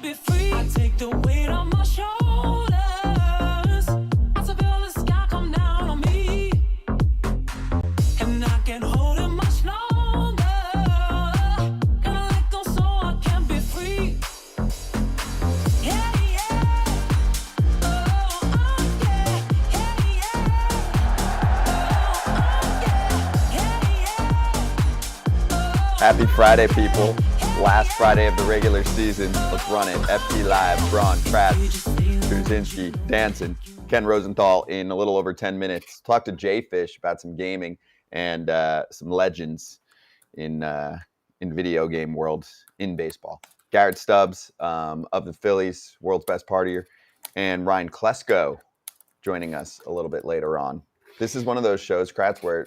be free. I take the weight on my shoulders. I feel the sky come down on me. And I can't hold it much longer. Gotta let go so I can be free. Yeah, yeah. Oh, yeah. Yeah, yeah. Oh, yeah. Happy Friday, people. Last Friday of the regular season. Let's run it. FP Live, Braun, Kratz, Kuzinski, Danson, Ken Rosenthal in a little over 10 minutes. Talk to JayFish about some gaming and some legends in video game world in baseball. Garrett Stubbs of the Phillies, world's best partier, and Ryan Klesko joining us a little bit later on. This is one of those shows, Kratz, where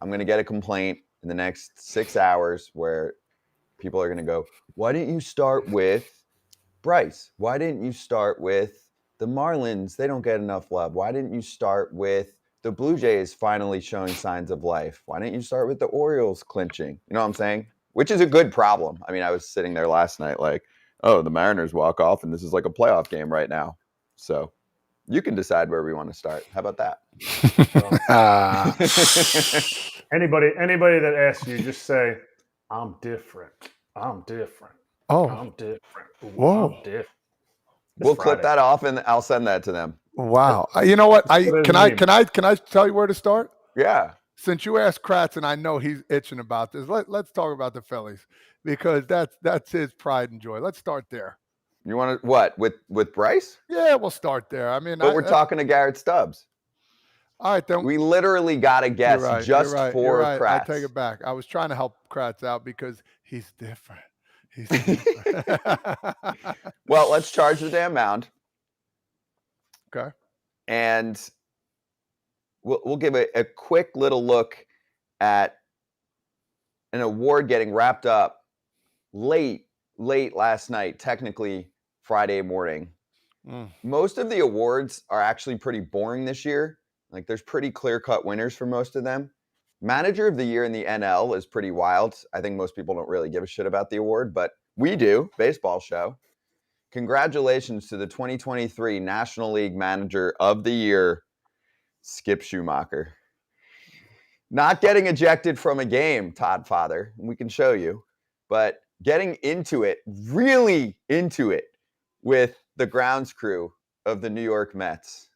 I'm going to get a complaint in the next 6 hours where people are going to go, why didn't you start with Bryce? Why didn't you start with the Marlins? They don't get enough love. Why didn't you start with the Blue Jays finally showing signs of life? Why didn't you start with the Orioles clinching? You know what I'm saying? Which is a good problem. I mean, I was sitting there last night like, oh, the Mariners walk off and this is like a playoff game right now. So you can decide where we want to start. How about that? Anybody that asks you, just say, I'm different. I'm different. Oh, I'm different. Ooh, whoa. I'm different. We'll clip that off and I'll send that to them. Wow. You know what? Can I tell you where to start? Yeah. Since you asked Kratz, and I know he's itching about this, let's talk about the Phillies because that's his pride and joy. Let's start there. You want to what with Bryce? Yeah, we'll start there. I mean, but we're talking to Garrett Stubbs. All right, then we literally got a guess for Kratz. I take it back. I was trying to help Kratz out because he's different. He's different. Well, let's charge the damn mound. Okay. And we'll give a quick little look at an award getting wrapped up late last night, technically Friday morning. Most of the awards are actually pretty boring this year. Like, there's pretty clear-cut winners for most of them. Manager of the Year in the NL is pretty wild. I think most people don't really give a shit about the award, but we do, baseball show. Congratulations to the 2023 National League Manager of the Year, Skip Schumaker. Not getting ejected from a game, Todd Father, we can show you, but getting into it, really into it, with the grounds crew of the New York Mets.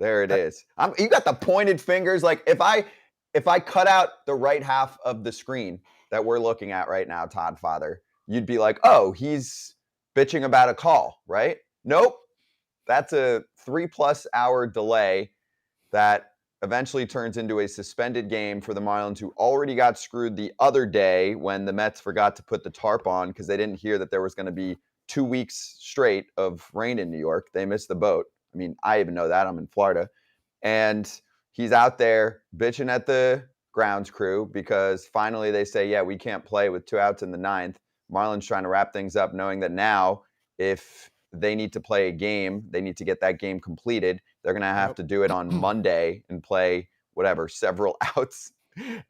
There it is. You got the pointed fingers. Like, if I cut out the right half of the screen that we're looking at right now, Todd Father, you'd be like, oh, he's bitching about a call, right? Nope. That's a 3+ hour delay that eventually turns into a suspended game for the Marlins, who already got screwed the other day when the Mets forgot to put the tarp on because they didn't hear that there was going to be 2 weeks straight of rain in New York. They missed the boat. I mean, I even know that. I'm in Florida. And he's out there bitching at the grounds crew because finally they say, yeah, we can't play with 2 outs in the 9th. Marlins trying to wrap things up, knowing that now if they need to play a game, they need to get that game completed. They're going to have to do it on Monday and play several outs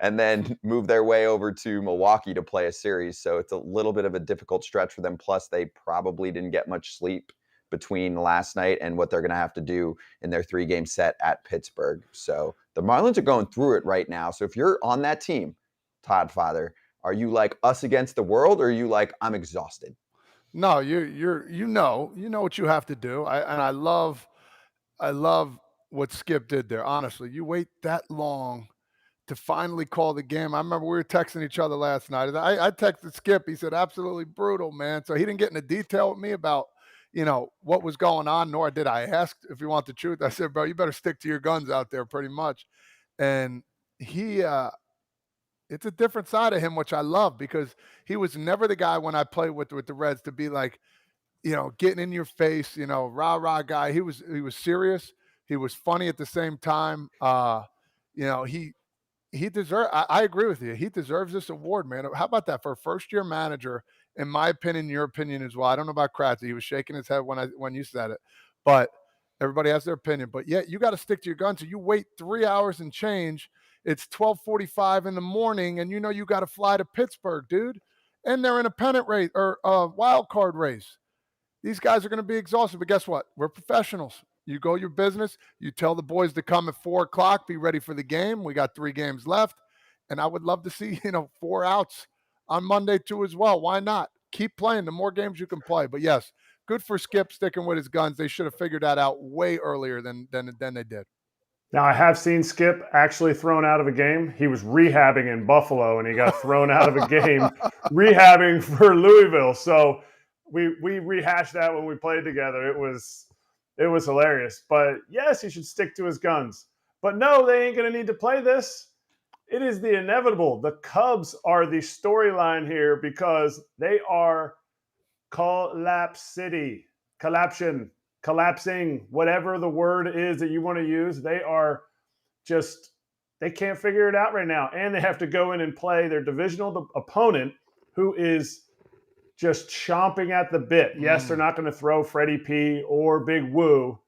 and then move their way over to Milwaukee to play a series. So it's a little bit of a difficult stretch for them. Plus, they probably didn't get much sleep between last night and what they're going to have to do in their 3-game set at Pittsburgh. So the Marlins are going through it right now. So if you're on that team, Todd Father, are you like us against the world, or are you like, I'm exhausted? No, you know what you have to do. I love what Skip did there. Honestly, you wait that long to finally call the game. I remember we were texting each other last night. I texted Skip. He said, absolutely brutal, man. So he didn't get into detail with me about, what was going on, nor did I ask if you want the truth. I said, bro, you better stick to your guns out there pretty much. And he, it's a different side of him, which I love, because he was never the guy when I played with the Reds to be like, getting in your face, rah guy. He was serious. He was funny at the same time. He deserves, I agree with you. He deserves this award, man. How about that for a first-year manager? In my opinion, your opinion as well. I don't know about Kratz. He was shaking his head when you said it, but everybody has their opinion. But yeah, you got to stick to your guns. So you wait 3 hours and change. It's 12:45 in the morning, and you got to fly to Pittsburgh, dude. And they're in a pennant race or a wild card race. these guys are going to be exhausted. But guess what? We're professionals. You go your business. You tell the boys to come at 4 o'clock, be ready for the game. We got 3 games left. And I would love to see, 4 outs on Monday too as well. Why not? Keep playing. The more games you can play. But yes, good for Skip sticking with his guns. They should have figured that out way earlier than they did. Now, I have seen Skip actually thrown out of a game. He was rehabbing in Buffalo, and he got thrown out of a game rehabbing for Louisville. So we rehashed that when we played together. It was hilarious. But yes, he should stick to his guns. But no, they ain't going to need to play this. It is the inevitable. The Cubs are the storyline here because they are collapsing, whatever the word is that you want to use. They are they can't figure it out right now. And they have to go in and play their divisional opponent who is just chomping at the bit. Yes, they're not going to throw Freddie P or Big Woo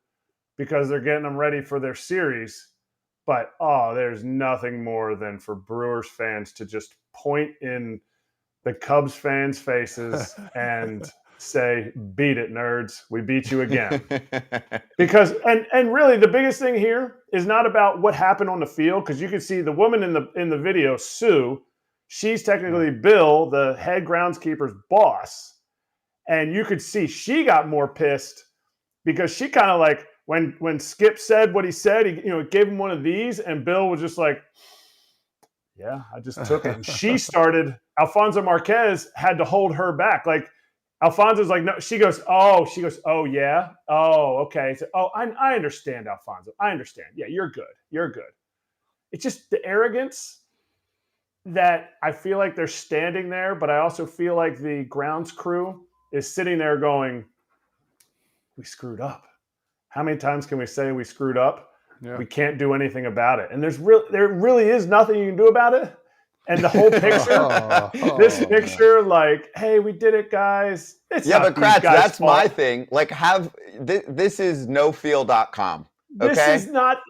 because they're getting them ready for their series. But, there's nothing more than for Brewers fans to just point in the Cubs fans' faces and say, beat it, nerds. We beat you again. Because, and really the biggest thing here is not about what happened on the field, because you can see the woman in the video, Sue, she's technically Bill, the head groundskeeper's boss. And you could see she got more pissed because she kind of like, when Skip said what he said, he gave him one of these, and Bill was just like, yeah, I just took it. And she started, Alfonso Marquez had to hold her back. Like, Alfonso's like, no, she goes, oh, yeah? Oh, okay. So, I understand, Alfonso. I understand. Yeah, you're good. You're good. It's just the arrogance that I feel like they're standing there, but I also feel like the grounds crew is sitting there going, we screwed up. How many times can we say we screwed up? Yeah. We can't do anything about it. And there really is nothing you can do about it. And the whole picture, this picture, like, hey, we did it, guys. It's but Kratz, that's fault. My thing. Like, this is nofield.com. Okay?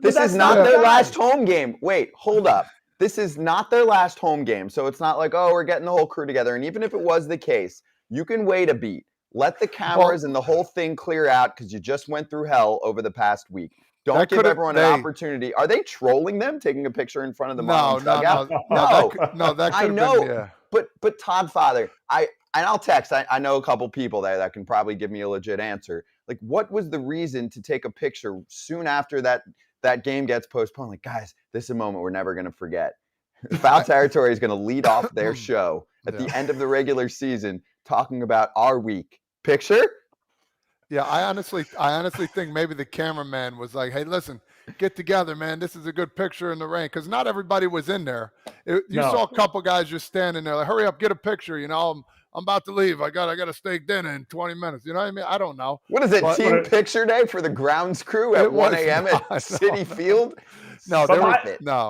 This is not their last home game. Wait, hold up. This is not their last home game. So it's not like, we're getting the whole crew together. And even if it was the case, you can wait a beat. Let the cameras and the whole thing clear out because you just went through hell over the past week. Don't give everyone an opportunity. Are they trolling them, taking a picture in front of the Marlins dugout? No, that I know. But Todd Father, I'll text. I know a couple people there that can probably give me a legit answer. Like, what was the reason to take a picture soon after that game gets postponed? Like, guys, this is a moment we're never going to forget. Foul Territory is going to lead off their show at the end of the regular season, talking about our week. Picture? Yeah, I honestly think maybe the cameraman was like, hey, listen, get together, man. This is a good picture in the rain. Because not everybody was in there. You saw a couple guys just standing there like, hurry up, get a picture. I'm about to leave. I got a steak dinner in 20 minutes. You know what I mean? I don't know. What is it, team picture day for the grounds crew at 1 a.m. at Citi Field? No,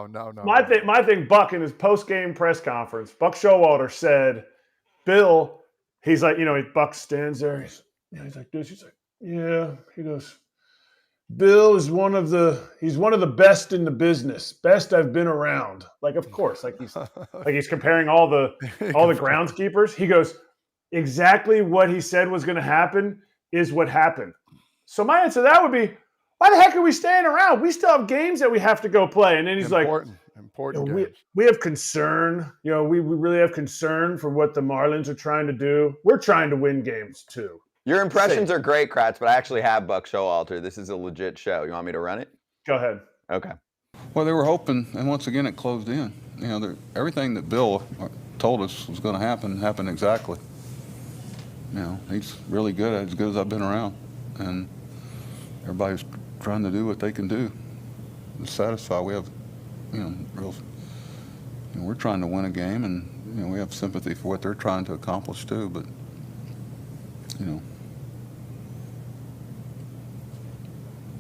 no. My thing, Buck, in his post-game press conference, Buck Showalter said, Bill, he's like, Buck stands there. He's like this. He's like, yeah. He goes, Bill is one of the best in the business, best I've been around. Like, of course, like he's comparing all the groundskeepers. He goes, exactly what he said was going to happen is what happened. So my answer to that would be, why the heck are we staying around? We still have games that we have to go play. And then he's important games. We have concern. We really have concern for what the Marlins are trying to do. We're trying to win games too. Your impressions are great, Kratz, but I actually have Buck Showalter. This is a legit show. You want me to run it? Go ahead. Okay. Well, they were hoping, and once again, it closed in. Everything that Bill told us was going to happened exactly. He's really good, as good as I've been around. And everybody's trying to do what they can do to satisfy. We have, we're trying to win a game, and, we have sympathy for what they're trying to accomplish, too. But,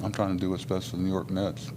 I'm trying to do what's best for the New York Mets.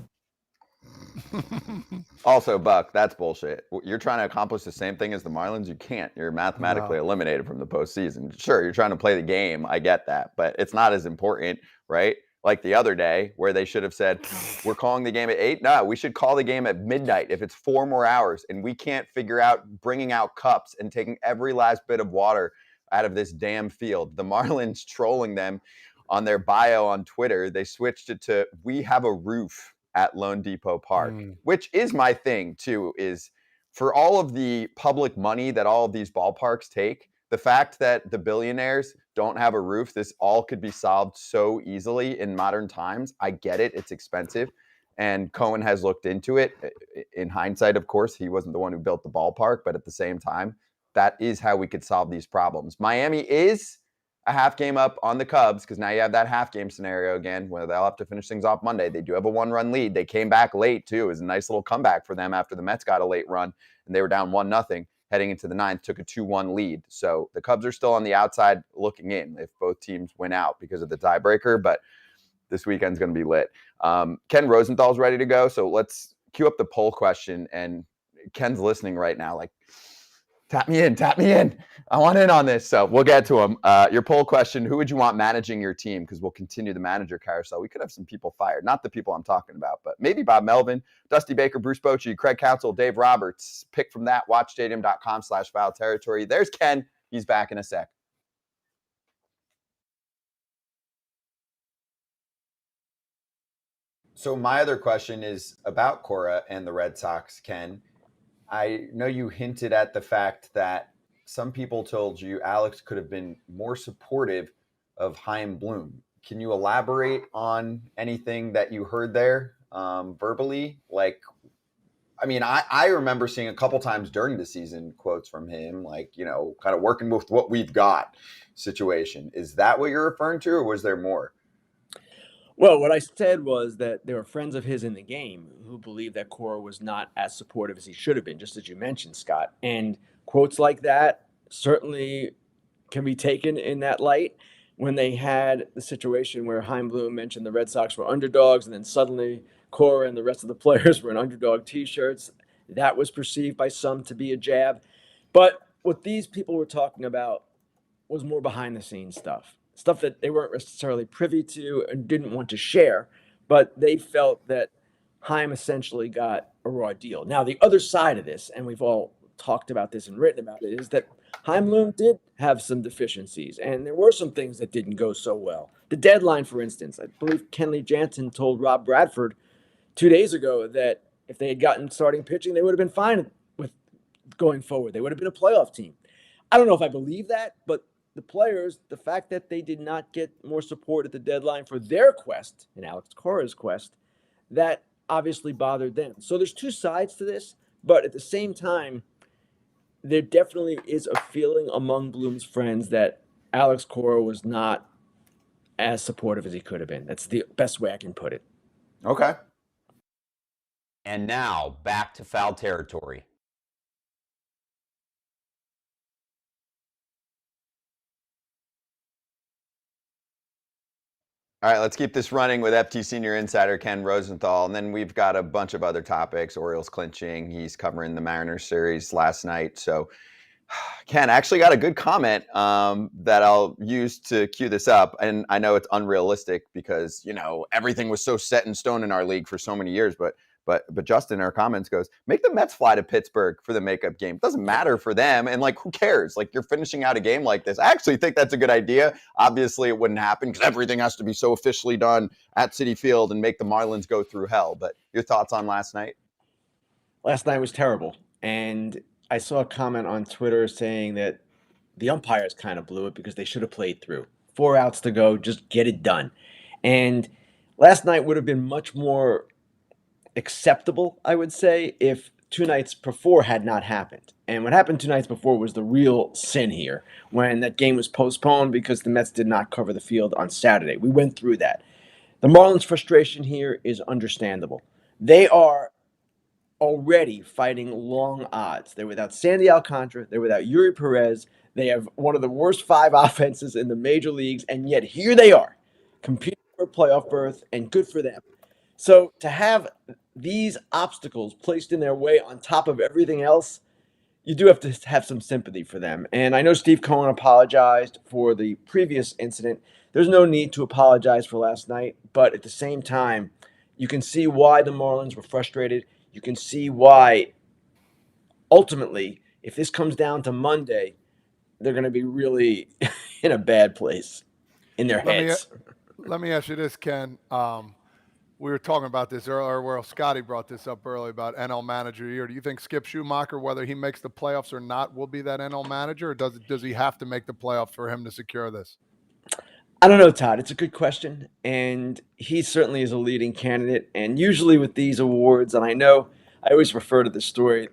Also, Buck, that's bullshit. You're trying to accomplish the same thing as the Marlins. You can't. You're mathematically eliminated from the postseason. Sure, you're trying to play the game. I get that. But it's not as important, right? Like the other day where they should have said, we're calling the game at 8. No, we should call the game at midnight if it's 4 more hours. And we can't figure out bringing out cups and taking every last bit of water out of this damn field. The Marlins trolling them on their bio on Twitter, they switched it to "We have a roof at Lone Depot Park," which is my thing too, is for all of the public money that all of these ballparks take, the fact that the billionaires don't have a roof, this all could be solved so easily in modern times. I get it. It's expensive. And Cohen has looked into it. In hindsight, of course, he wasn't the one who built the ballpark, but at the same time, that is how we could solve these problems. Miami is a half game up on the Cubs because now you have that half game scenario again where they'll have to finish things off Monday. They do have a 1-run lead. They came back late too. It was a nice little comeback for them after the Mets got a late run and they were down 1-0 heading into the ninth, took a 2-1 lead. So the Cubs are still on the outside looking in if both teams win out because of the tiebreaker, but this weekend's going to be lit. Ken Rosenthal's ready to go. So let's cue up the poll question, and Ken's listening right now. Like, tap me in. I want in on this. So we'll get to him. Your poll question, who would you want managing your team? Because we'll continue the manager carousel. We could have some people fired. Not the people I'm talking about, but maybe Bob Melvin, Dusty Baker, Bruce Bochy, Craig Counsell, Dave Roberts. Pick from that, watchstadium.com/foul territory. There's Ken. He's back in a sec. So my other question is about Cora and the Red Sox, Ken. I know you hinted at the fact that some people told you Alex could have been more supportive of Chaim Bloom. Can you elaborate on anything that you heard there verbally? Like, I mean, I remember seeing a couple times during the season quotes from him, like, you know, kind of working with what we've got situation. Is that what you're referring to, or was there more? Well, what I said was that there were friends of his in the game who believed that Cora was not as supportive as he should have been, just as you mentioned, Scott. And quotes like that certainly can be taken in that light. When they had the situation where Chaim Bloom mentioned the Red Sox were underdogs, and then suddenly Cora and the rest of the players were in underdog T-shirts, that was perceived by some to be a jab. But what these people were talking about was more behind-the-scenes stuff that they weren't necessarily privy to and didn't want to share, but they felt that Chaim essentially got a raw deal. Now, the other side of this, and we've all talked about this and written about it, is that Chaim Bloom did have some deficiencies, and there were some things that didn't go so well. The deadline, for instance, I believe Kenley Jansen told Rob Bradford 2 days ago that if they had gotten starting pitching, they would have been fine with going forward. They would have been a playoff team. I don't know if I believe that, but the players, the fact that they did not get more support at the deadline for their quest and Alex Cora's quest, that obviously bothered them. So there's two sides to this, but at the same time, there definitely is a feeling among Bloom's friends that Alex Cora was not as supportive as he could have been. That's the best way I can put it. Okay. And now back to foul territory. All right, let's keep this running with FT Senior Insider Ken Rosenthal. And then we've got a bunch of other topics. Orioles clinching. He's covering the Mariners series last night. So Ken, I actually got a good comment that I'll use to cue this up. And I know it's unrealistic because, you know, everything was so set in stone in our league for so many years. But Justin in our comments goes, make the Mets fly to Pittsburgh for the makeup game. It doesn't matter for them. And, like, who cares? Like, you're finishing out a game like this. I actually think that's a good idea. Obviously, it wouldn't happen because everything has to be so officially done at Citi Field and make the Marlins go through hell. But your thoughts on last night? Last night was terrible. And I saw a comment on Twitter saying that the umpires kind of blew it because they should have played through. 4 outs to go, just get it done. And last night would have been much more acceptable, I would say, if 2 nights before had not happened. And what happened 2 nights before was the real sin here, when that game was postponed because the Mets did not cover the field on Saturday. We went through that. The Marlins' frustration here is understandable. They are already fighting long odds. They're without Sandy Alcantara. They're without Yuri Perez. They have one of the worst 5 offenses in the major leagues, and yet here they are, competing for a playoff berth, and good for them. So to have these obstacles placed in their way on top of everything else, you do have to have some sympathy for them. And I know Steve Cohen apologized for the previous incident. There's no need to apologize for last night, but at the same time, you can see why the Marlins were frustrated. You can see why, ultimately, if this comes down to Monday, they're going to be really in a bad place in their heads. Let me ask you this, Ken. We were talking about this earlier, where Scotty brought this up earlier about NL Manager of the Year. Do you think Skip Schumaker, whether he makes the playoffs or not, will be that NL Manager, or does he have to make the playoffs for him to secure this? I don't know, Todd. It's a good question, and he certainly is a leading candidate. And usually with these awards, and I know I always refer to the story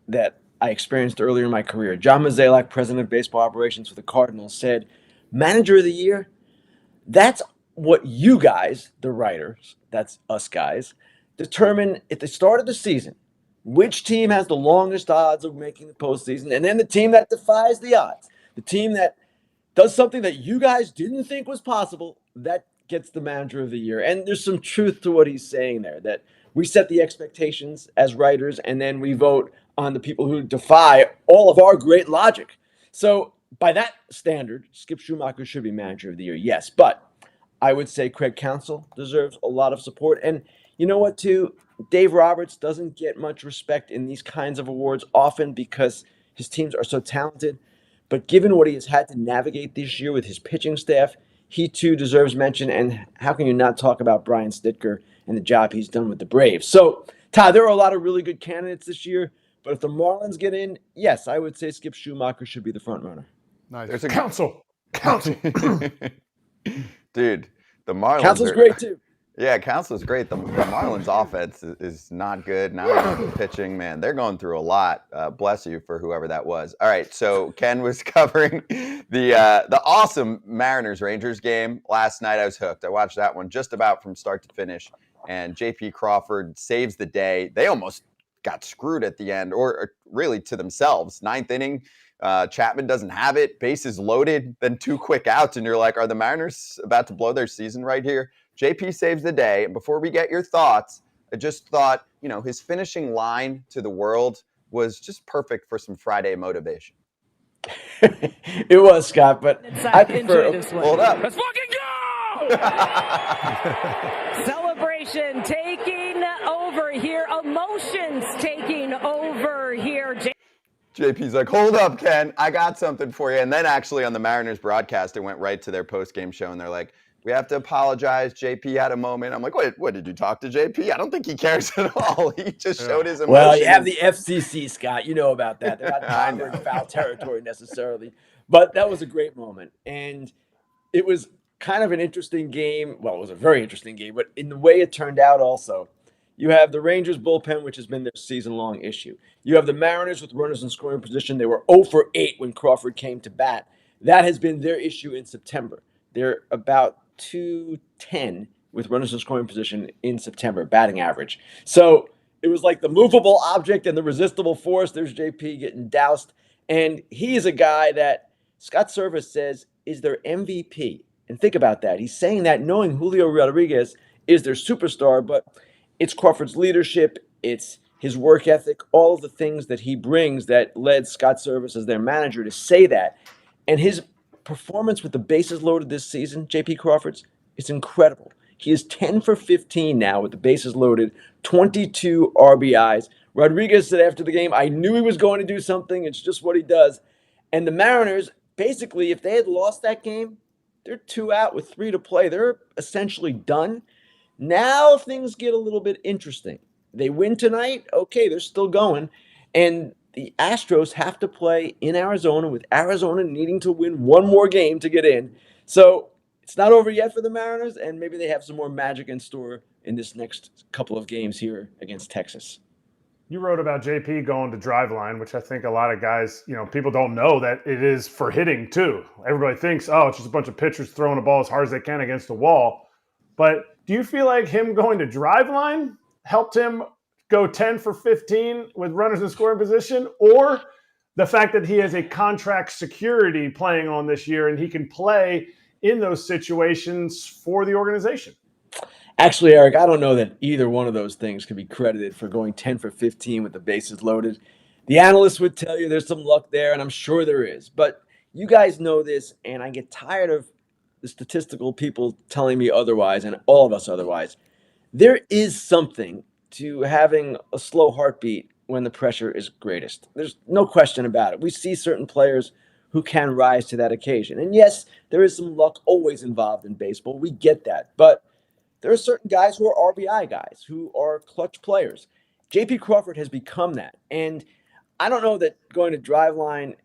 that I experienced earlier in my career. John Mozeliak, president of baseball operations for the Cardinals, said, "Manager of the Year, that's what you guys, the writers, that's us guys, determine at the start of the season which team has the longest odds of making the postseason, and then the team that defies the odds, the team that does something that you guys didn't think was possible, that gets the Manager of the Year." And there's some truth to what he's saying there, that we set the expectations as writers, and then we vote on the people who defy all of our great logic. So by that standard, Skip Schumaker should be Manager of the Year, yes. But I would say Craig Counsell deserves a lot of support. And you know what, too? Dave Roberts doesn't get much respect in these kinds of awards often because his teams are so talented. But given what he has had to navigate this year with his pitching staff, he too deserves mention. And how can you not talk about Brian Snitker and the job he's done with the Braves? So, Todd, there are a lot of really good candidates this year. But if the Marlins get in, yes, I would say Skip Schumaker should be the front runner. Nice. There's a Counsell. Dude, the Marlins. Counsell's great too. Yeah, Counsell's great. The Marlins offense is not good. Now pitching, man, they're going through a lot. Bless you for whoever that was. All right, so Ken was covering the awesome Mariners-Rangers game last night. I was hooked. I watched that one just about from start to finish, and J.P. Crawford saves the day. They almost got screwed at the end, or really to themselves. Ninth inning, Chapman doesn't have it, bases loaded, then 2 quick outs, and you're like, are the Mariners about to blow their season right here? JP saves the day. And before we get your thoughts, I just thought, his finishing line to the world was just perfect for some Friday motivation. It was, Scott, but I prefer. this one. Hold up. Let's fucking go! Celebration taking over here. Emotions taking over here. JP's like, hold up, Ken. I got something for you. And then actually on the Mariners broadcast, it went right to their post-game show, and they're like, we have to apologize. JP had a moment. I'm like, what did you talk to JP? I don't think he cares at all. He just showed his emotion. Well, you have the FCC, Scott. You know about that. They're not covering foul territory necessarily. But that was a great moment. And it was kind of an interesting game. Well, it was a very interesting game. But in the way it turned out also, you have the Rangers bullpen, which has been their season-long issue. You have the Mariners with runners in scoring position. They were 0 for 8 when Crawford came to bat. That has been their issue in September. They're about 210 with runners in scoring position in September, batting average. So it was like the movable object and the resistible force. There's JP getting doused. And he is a guy that Scott Service says is their MVP. And think about that. He's saying that knowing Julio Rodriguez is their superstar, but it's Crawford's leadership, it's his work ethic, all of the things that he brings that led Scott Service as their manager to say that. And his performance with the bases loaded this season, JP Crawford's, is incredible. He is 10 for 15 now with the bases loaded, 22 RBIs. Rodriguez said after the game, I knew he was going to do something. It's just what he does. And the Mariners, basically, if they had lost that game, they're 2 out with 3 to play. They're essentially done. Now things get a little bit interesting. They win tonight. Okay, they're still going. And the Astros have to play in Arizona, with Arizona needing to win one more game to get in. So it's not over yet for the Mariners, and maybe they have some more magic in store in this next couple of games here against Texas. You wrote about JP going to driveline, which I think a lot of guys, people don't know that it is for hitting too. Everybody thinks, it's just a bunch of pitchers throwing the ball as hard as they can against the wall. But do you feel like him going to driveline helped him go 10 for 15 with runners in scoring position, or the fact that he has a contract security playing on this year and he can play in those situations for the organization? Actually, Eric, I don't know that either one of those things could be credited for going 10 for 15 with the bases loaded. The analysts would tell you there's some luck there, and I'm sure there is. But you guys know this, and I get tired of the statistical people telling me otherwise, and all of us otherwise. There is something to having a slow heartbeat when the pressure is greatest. There's no question about it. We see certain players who can rise to that occasion. And yes, there is some luck always involved in baseball. We get that. But there are certain guys who are RBI guys, who are clutch players. J.P. Crawford has become that. And I don't know that going to driveline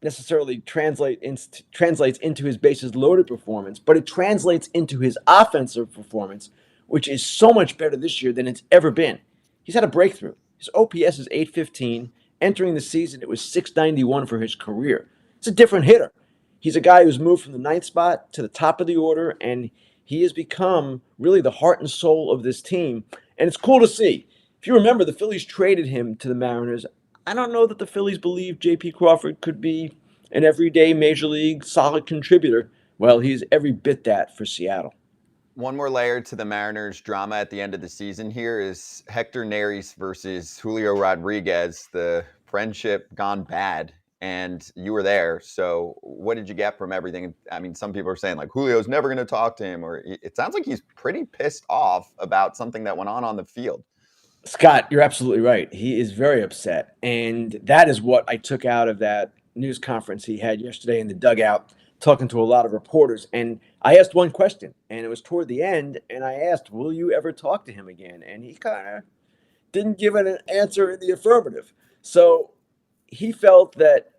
necessarily translates into his bases loaded performance, but it translates into his offensive performance, which is so much better this year than it's ever been. He's had a breakthrough. His OPS is 815. Entering the season, it was 691 for his career. It's a different hitter. He's a guy who's moved from the ninth spot to the top of the order, and he has become really the heart and soul of this team. And it's cool to see. If you remember, the Phillies traded him to the Mariners. I don't know that the Phillies believe J.P. Crawford could be an everyday major league solid contributor. Well, he's every bit that for Seattle. One more layer to the Mariners' drama at the end of the season here is Hector Neris versus Julio Rodriguez, the friendship gone bad. And you were there. So what did you get from everything? I mean, some people are saying like Julio's never going to talk to him, or it sounds like he's pretty pissed off about something that went on the field. Scott, you're absolutely right. He is very upset. And that is what I took out of that news conference he had yesterday in the dugout, talking to a lot of reporters. And I asked one question, and it was toward the end. And I asked, will you ever talk to him again? And he kind of didn't give an answer in the affirmative. So he felt that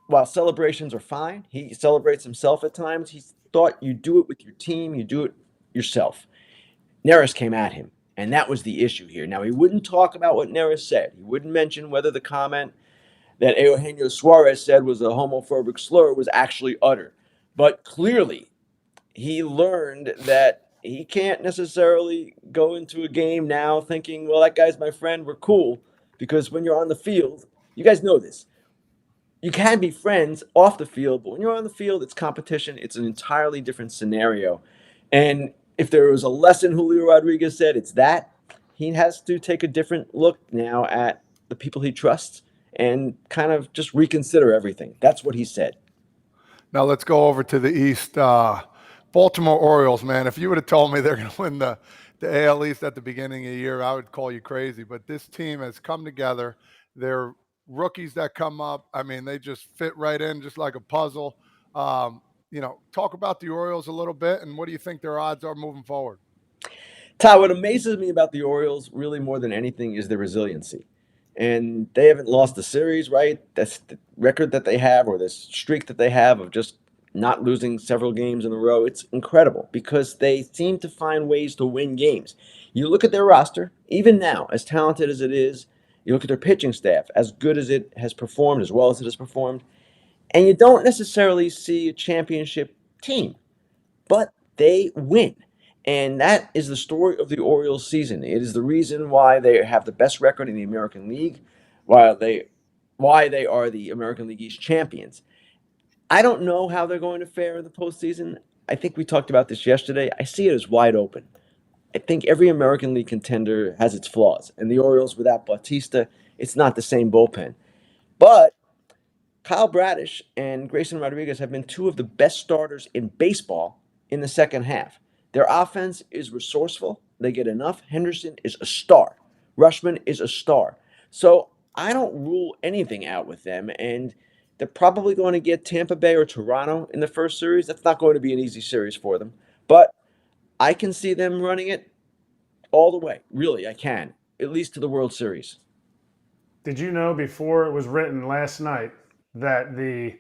while celebrations are fine, he celebrates himself at times. He thought you do it with your team, you do it yourself. Neris came at him. And that was the issue here. Now, he wouldn't talk about what Neris said. He wouldn't mention whether the comment that Eugenio Suarez said was a homophobic slur was actually uttered. But clearly, he learned that he can't necessarily go into a game now thinking, well, that guy's my friend, we're cool. Because when you're on the field, you guys know this. You can be friends off the field, but when you're on the field, it's competition. It's an entirely different scenario. And if there was a lesson Julio Rodriguez said, it's that he has to take a different look now at the people he trusts and kind of just reconsider everything. That's what he said. Now let's go over to the East. Baltimore Orioles, man. If you would have told me they're going to win the AL East at the beginning of the year, I would call you crazy. But this team has come together. They're rookies that come up. I mean, they just fit right in just like a puzzle. Talk about the Orioles a little bit, and what do you think their odds are moving forward? Todd, what amazes me about the Orioles really more than anything is their resiliency. And they haven't lost a series, right? That's the record that they have, or this streak that they have of just not losing several games in a row. It's incredible because they seem to find ways to win games. You look at their roster, even now, as talented as it is, you look at their pitching staff, as good as it has performed, as well as it has performed, and you don't necessarily see a championship team, but they win. And that is the story of the Orioles season. It is the reason why they have the best record in the American League, why they are the American League East champions. I don't know how they're going to fare in the postseason. I think we talked about this yesterday. I see it as wide open. I think every American League contender has its flaws. And the Orioles, without Bautista, it's not the same bullpen. But Kyle Bradish and Grayson Rodriguez have been two of the best starters in baseball in the second half. Their offense is resourceful. They get enough. Henderson is a star. Rushman is a star. So I don't rule anything out with them. And they're probably going to get Tampa Bay or Toronto in the first series. That's not going to be an easy series for them. But I can see them running it all the way. Really, I can. At least to the World Series. Did you know before it was written last night that the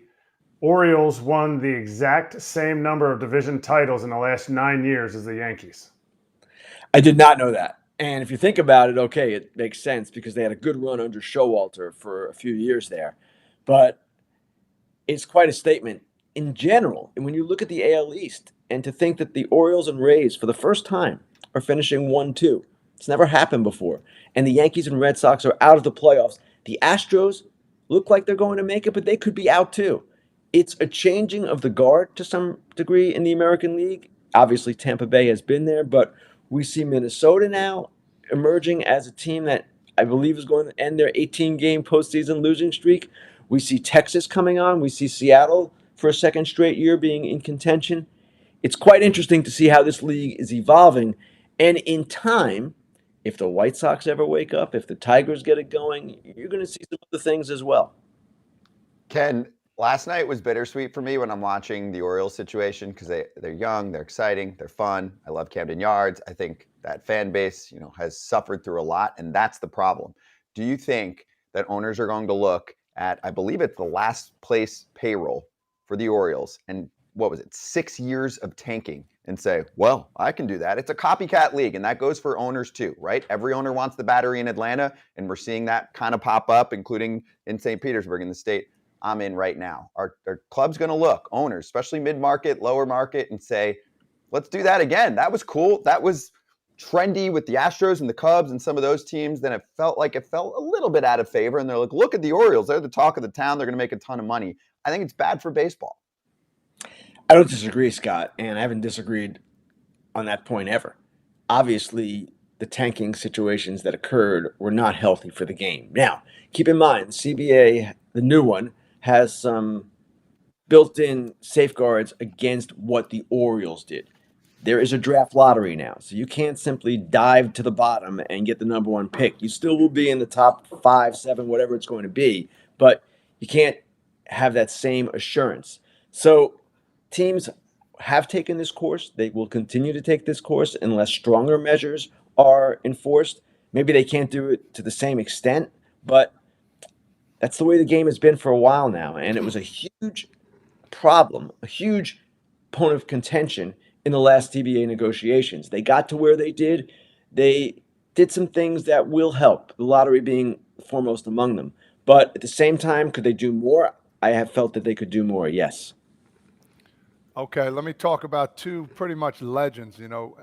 Orioles won the exact same number of division titles in the last 9 years as the Yankees? I did not know that. And if you think about it, okay, it makes sense because they had a good run under Showalter for a few years there. But it's quite a statement in general. And when you look at the AL East, and to think that the Orioles and Rays, for the first time, are finishing 1-2. It's never happened before. And the Yankees and Red Sox are out of the playoffs. The Astros look like they're going to make it, but they could be out too. It's a changing of the guard to some degree in the American League. Obviously, Tampa Bay has been there, but we see Minnesota now emerging as a team that I believe is going to end their 18-game postseason losing streak. We see Texas coming on. We see Seattle for a second straight year being in contention. It's quite interesting to see how this league is evolving. And in time, if the White Sox ever wake up, if the Tigers get it going, you're going to see some other things as well. Ken, last night was bittersweet for me when I'm watching the Orioles situation because they're young, they're exciting, they're fun. I love Camden Yards. I think that fan base, has suffered through a lot, and that's the problem. Do you think that owners are going to look at, I believe it's the last place payroll for the Orioles, and what was it, 6 years of tanking, and say, well, I can do that. It's a copycat league, and that goes for owners too, right? Every owner wants the battery in Atlanta, and we're seeing that kind of pop up, including in St. Petersburg, in the state I'm in right now. Are clubs going to look, owners, especially mid-market, lower market, and say, let's do that again? That was cool. That was trendy with the Astros and the Cubs and some of those teams. Then it felt a little bit out of favor. And they're like, look at the Orioles. They're the talk of the town. They're going to make a ton of money. I think it's bad for baseball. I don't disagree, Scott, and I haven't disagreed on that point ever. Obviously, the tanking situations that occurred were not healthy for the game. Now, keep in mind, the CBA, the new one, has some built-in safeguards against what the Orioles did. There is a draft lottery now, so you can't simply dive to the bottom and get the number one pick. You still will be in the top 5, 7, whatever it's going to be, but you can't have that same assurance. So teams have taken this course. They will continue to take this course unless stronger measures are enforced. Maybe they can't do it to the same extent, but that's the way the game has been for a while now. And it was a huge problem, a huge point of contention in the last CBA negotiations. They got to where they did. They did some things that will help, the lottery being foremost among them. But at the same time, could they do more? I have felt that they could do more, yes. Okay, let me talk about two pretty much legends,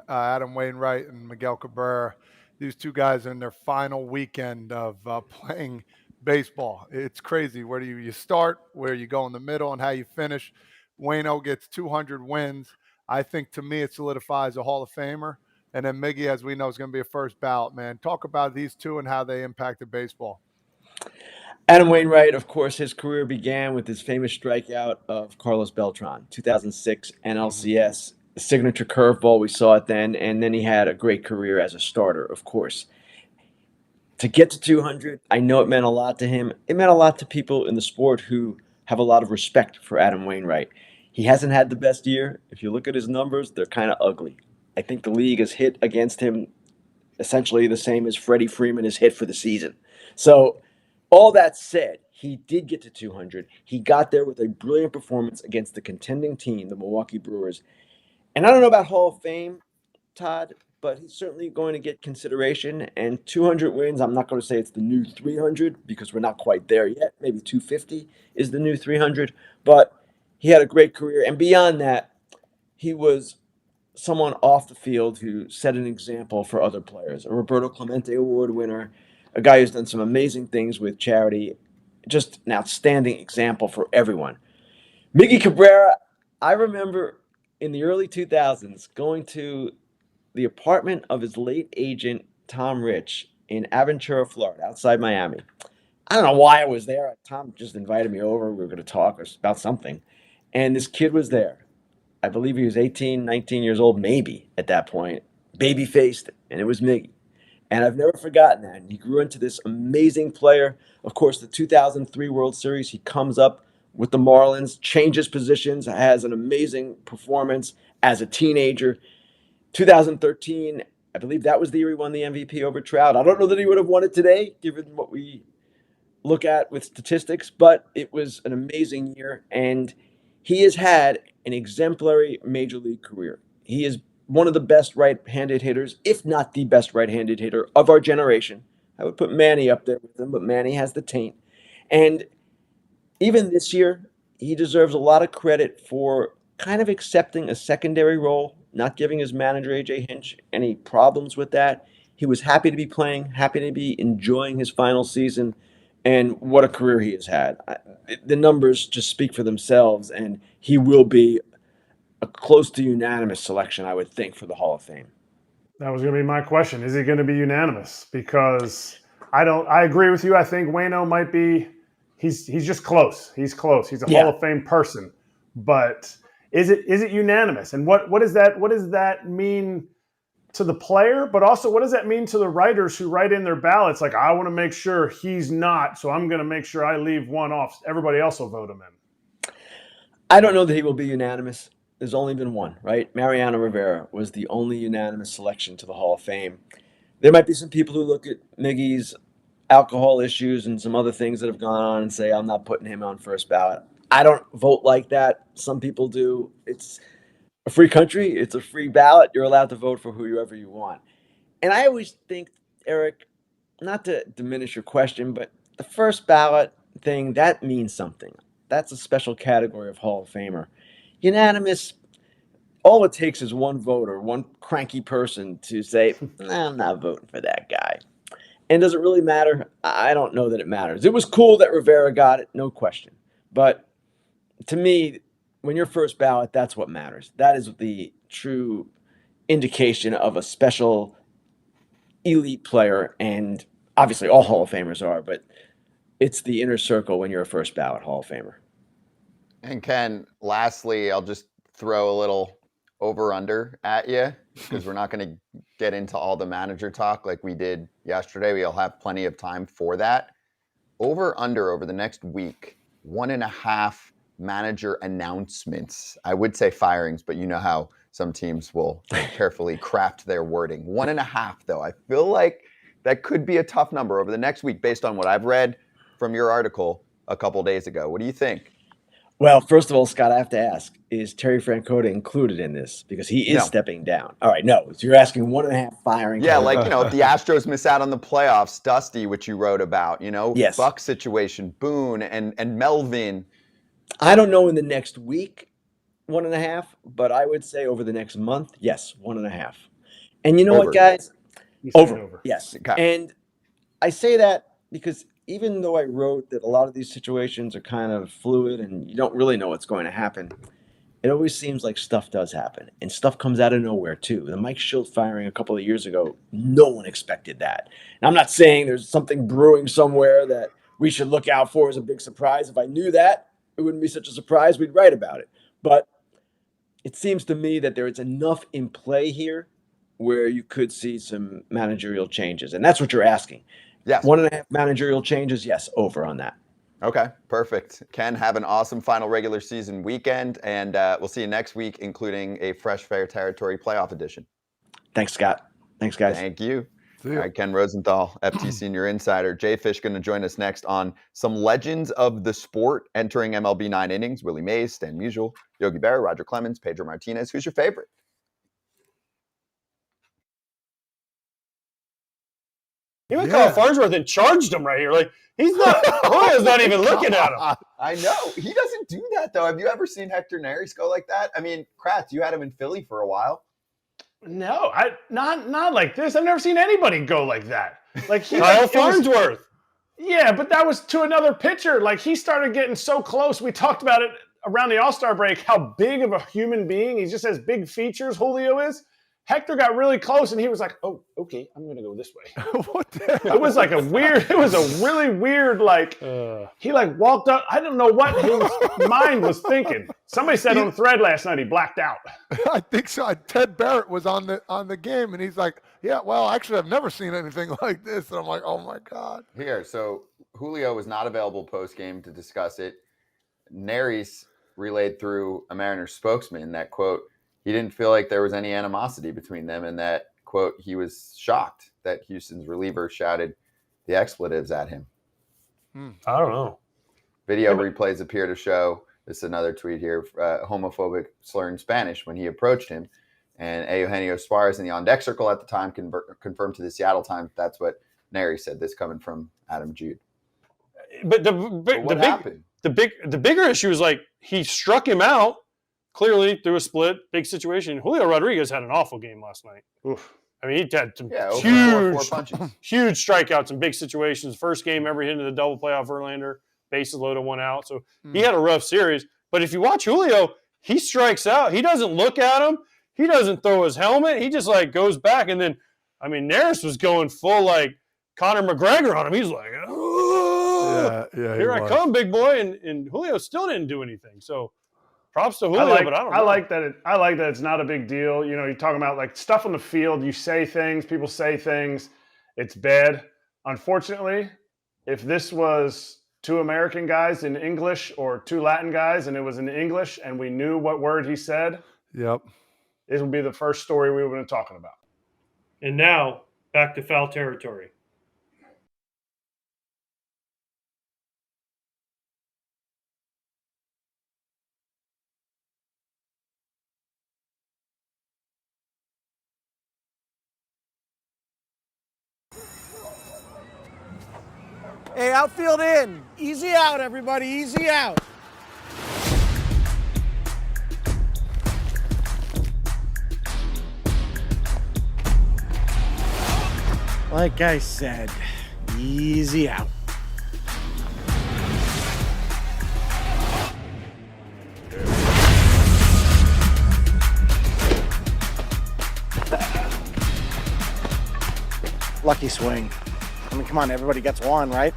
Adam Wainwright and Miguel Cabrera. These two guys are in their final weekend of playing baseball. It's crazy. Where do you start, where you go in the middle, and how you finish. Waino gets 200 wins. I think, to me, it solidifies a Hall of Famer. And then Miggy, as we know, is going to be a first ballot, man. Talk about these two and how they impacted baseball. Adam Wainwright, of course, his career began with his famous strikeout of Carlos Beltran, 2006 NLCS, the signature curveball. We saw it then, and then he had a great career as a starter, of course. To get to 200, I know it meant a lot to him. It meant a lot to people in the sport who have a lot of respect for Adam Wainwright. He hasn't had the best year. If you look at his numbers, they're kind of ugly. I think the league has hit against him essentially the same as Freddie Freeman has hit for the season. So, all that said, he did get to 200. He got there with a brilliant performance against the contending team, the Milwaukee Brewers. And I don't know about Hall of Fame, Todd, but he's certainly going to get consideration. And 200 wins, I'm not going to say it's the new 300 because we're not quite there yet. Maybe 250 is the new 300. But he had a great career. And beyond that, he was someone off the field who set an example for other players. A Roberto Clemente Award winner, a guy who's done some amazing things with charity, just an outstanding example for everyone. Miggy Cabrera, I remember in the early 2000s going to the apartment of his late agent, Tom Rich, in Aventura, Florida, outside Miami. I don't know why I was there. Tom just invited me over. We were going to talk about something. And this kid was there. I believe he was 18, 19 years old, maybe at that point, baby-faced, and it was Miggy. And I've never forgotten that. And he grew into this amazing player. Of course, the 2003 World Series, he comes up with the Marlins, changes positions, has an amazing performance as a teenager. 2013, I believe that was the year he won the MVP over Trout. I don't know that he would have won it today, given what we look at with statistics, but it was an amazing year. And he has had an exemplary major league career. He is one of the best right-handed hitters, if not the best right-handed hitter of our generation. I would put Manny up there with him, but Manny has the taint. And even this year, he deserves a lot of credit for kind of accepting a secondary role, not giving his manager, A.J. Hinch, any problems with that. He was happy to be playing, happy to be enjoying his final season, and what a career he has had. The numbers just speak for themselves, and he will be a close to unanimous selection, I would think, for the Hall of Fame. That was going to be my question. Is he going to be unanimous? Because I agree with you. I think Waino might be, he's just close. He's close. He's a Hall of Fame person. But is it unanimous? And what does that mean to the player? But also, what does that mean to the writers who write in their ballots? I want to make sure he's not, so I'm going to make sure I leave one off. Everybody else will vote him in. I don't know that he will be unanimous. There's only been one, right? Mariano Rivera was the only unanimous selection to the Hall of Fame. There might be some people who look at Miggy's alcohol issues and some other things that have gone on and say, I'm not putting him on first ballot. I don't vote like that. Some people do. It's a free country. It's a free ballot. You're allowed to vote for whoever you want. And I always think, Eric, not to diminish your question, but the first ballot thing, that means something. That's a special category of Hall of Famer. Unanimous, all it takes is one voter, one cranky person to say, nah, I'm not voting for that guy. And does it really matter? I don't know that it matters. It was cool that Rivera got it, no question. But to me, when you're first ballot, that's what matters. That is the true indication of a special elite player. And obviously all Hall of Famers are, but it's the inner circle when you're a first ballot Hall of Famer. And Ken, lastly, I'll just throw a little over-under at you because we're not going to get into all the manager talk like we did yesterday. We'll have plenty of time for that. Over-under over the next week, 1.5 manager announcements. I would say firings, but you know how some teams will carefully craft their wording. 1.5, though. I feel like that could be a tough number over the next week based on what I've read from your article a couple days ago. What do you think? Well, first of all, Scott, I have to ask, is Terry Francona included in this? Because he is No. stepping down. All right, no. So you're asking 1.5 firing. Yeah, like, if the Astros miss out on the playoffs, Dusty, which you wrote about, Yes. Buck situation, Boone and Melvin. I don't know in the next week, 1.5, but I would say over the next month, yes, 1.5. And you know Over. what, guys? You said Over. Yes. Okay. And I say that because even though I wrote that a lot of these situations are kind of fluid and you don't really know what's going to happen, it always seems like stuff does happen. And stuff comes out of nowhere, too. The Mike Schilt firing a couple of years ago, no one expected that. And I'm not saying there's something brewing somewhere that we should look out for as a big surprise. If I knew that, it wouldn't be such a surprise. We'd write about it. But it seems to me that there is enough in play here where you could see some managerial changes. And that's what you're asking. Yes. 1.5 managerial changes, yes, over on that. Okay, perfect. Ken, have an awesome final regular season weekend, and we'll see you next week, including a Fresh Fair Territory playoff edition. Thanks, Scott. Thanks, guys. Thank you. See All ya. right, Ken Rosenthal, FT Senior Insider. JayFish going to join us next on some legends of the sport entering MLB 9 innings. Willie Mays, Stan Musial, Yogi Berra, Roger Clemens, Pedro Martinez. Who's your favorite? He went Kyle Farnsworth and charged him right here. Like, he's not, Julio's not even looking at him. I know. He doesn't do that, though. Have you ever seen Hector Neris go like that? I mean, Kratz, you had him in Philly for a while. No, not like this. I've never seen anybody go like that. Like Kyle Farnsworth. Yeah, but that was to another pitcher. Like he started getting so close. We talked about it around the All-Star break, how big of a human being. He just has big features, Julio is. Hector got really close and he was like, oh, okay, I'm going to go this way. What the hell? It was like it was a really weird, like, he like walked up. I don't know what his mind was thinking. Somebody said on the thread last night he blacked out. I think so. Ted Barrett was on the game, and he's like, "Yeah, well, actually, I've never seen anything like this." And I'm like, "Oh my god!" Here, so Julio was not available post game to discuss it. Neris relayed through a Mariners spokesman that, quote, he didn't feel like there was any animosity between them, and that, quote, he was shocked that Houston's reliever shouted the expletives at him. I don't know. Video replays appear to show, this is another tweet here, homophobic slur in Spanish when he approached him. And Eugenio Suarez in the on-deck circle at the time confirmed to the Seattle Times that's what Neris said, this coming from Adam Jude. But What happened? the bigger issue is like he struck him out clearly through a split, big situation. Julio Rodriguez had an awful game last night. Oof. I mean, he had some four punches. huge strikeouts in big situations. First game ever hit into the double playoff Verlander, bases loaded, 1 out. So he had a rough series. But if you watch Julio, he strikes out. He doesn't look at him. He doesn't throw his helmet. He just like goes back. And then, I mean, Neris was going full like Conor McGregor on him. He's like, oh, here I come, big boy. And Julio still didn't do anything. So props to Julio, but I don't know. I like that it's not a big deal. You know, you're talking about like stuff on the field. You say things, people say things. It's bad. Unfortunately, if this was two American guys in English or two Latin guys, and it was in English, and we knew what word he said, Yep. this would be the first story we would have been talking about. And now back to foul territory. Hey, outfield in. Easy out, everybody. Easy out. Like I said, easy out. Lucky swing. I mean, come on, everybody gets one, right?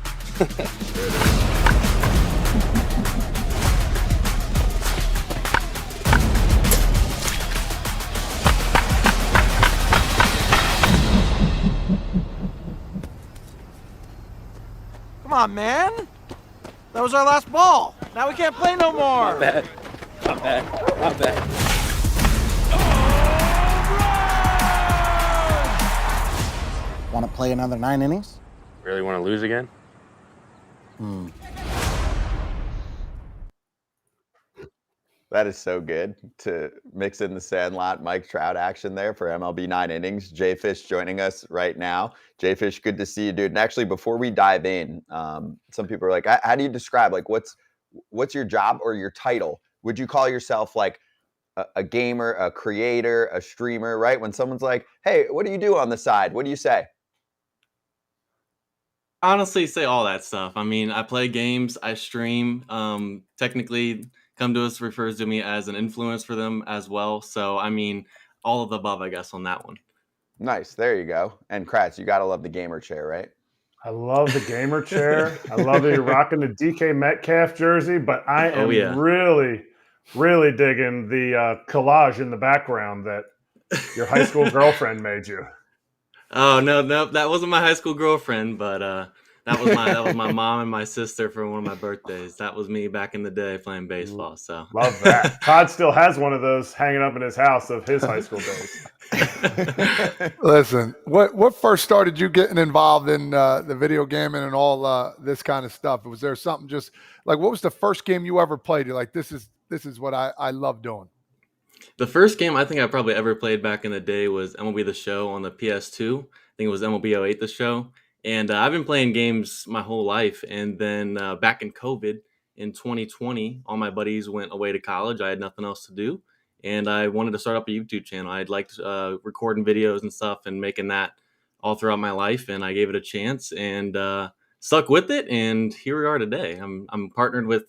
Come on, man. That was our last ball. Now we can't play no more. Not bad. Not bad. Not bad. Want to play another 9 innings? Really want to lose again? That is so good to mix in the Sandlot Mike Trout action there for MLB 9 innings. JayFish joining us right now. JayFish, good to see you, dude. And actually, before we dive in, some people are like, how do you describe, like, what's your job or your title? Would you call yourself like a gamer, a creator, a streamer, right? When someone's like, hey, what do you do on the side? What do you say? Honestly, say all that stuff. I mean, I play games, I stream. Technically, Come To Us refers to me as an influence for them as well. So, I mean, all of the above, I guess, on that one. Nice. There you go. And Kratz, you got to love the gamer chair, right? I love the gamer chair. I love that you're rocking the DK Metcalf jersey, but I am really, really digging the collage in the background that your high school girlfriend made you. Oh, no, that wasn't my high school girlfriend, but that was my mom and my sister for one of my birthdays. That was me back in the day playing baseball. So love that. Todd still has one of those hanging up in his house of his high school days. Listen, what first started you getting involved in the video gaming and all this kind of stuff? Was there something just like, what was the first game you ever played? You're like, this is what I love doing. the first game I think I probably ever played back in the day was MLB The Show on the PS2. I think it was MLB 08 The Show. And I've been playing games my whole life. And then back in COVID in 2020, all my buddies went away to college. I had nothing else to do. And I wanted to start up a YouTube channel. I'd liked recording videos and stuff and making that all throughout my life. And I gave it a chance and stuck with it. And here we are today. I'm partnered with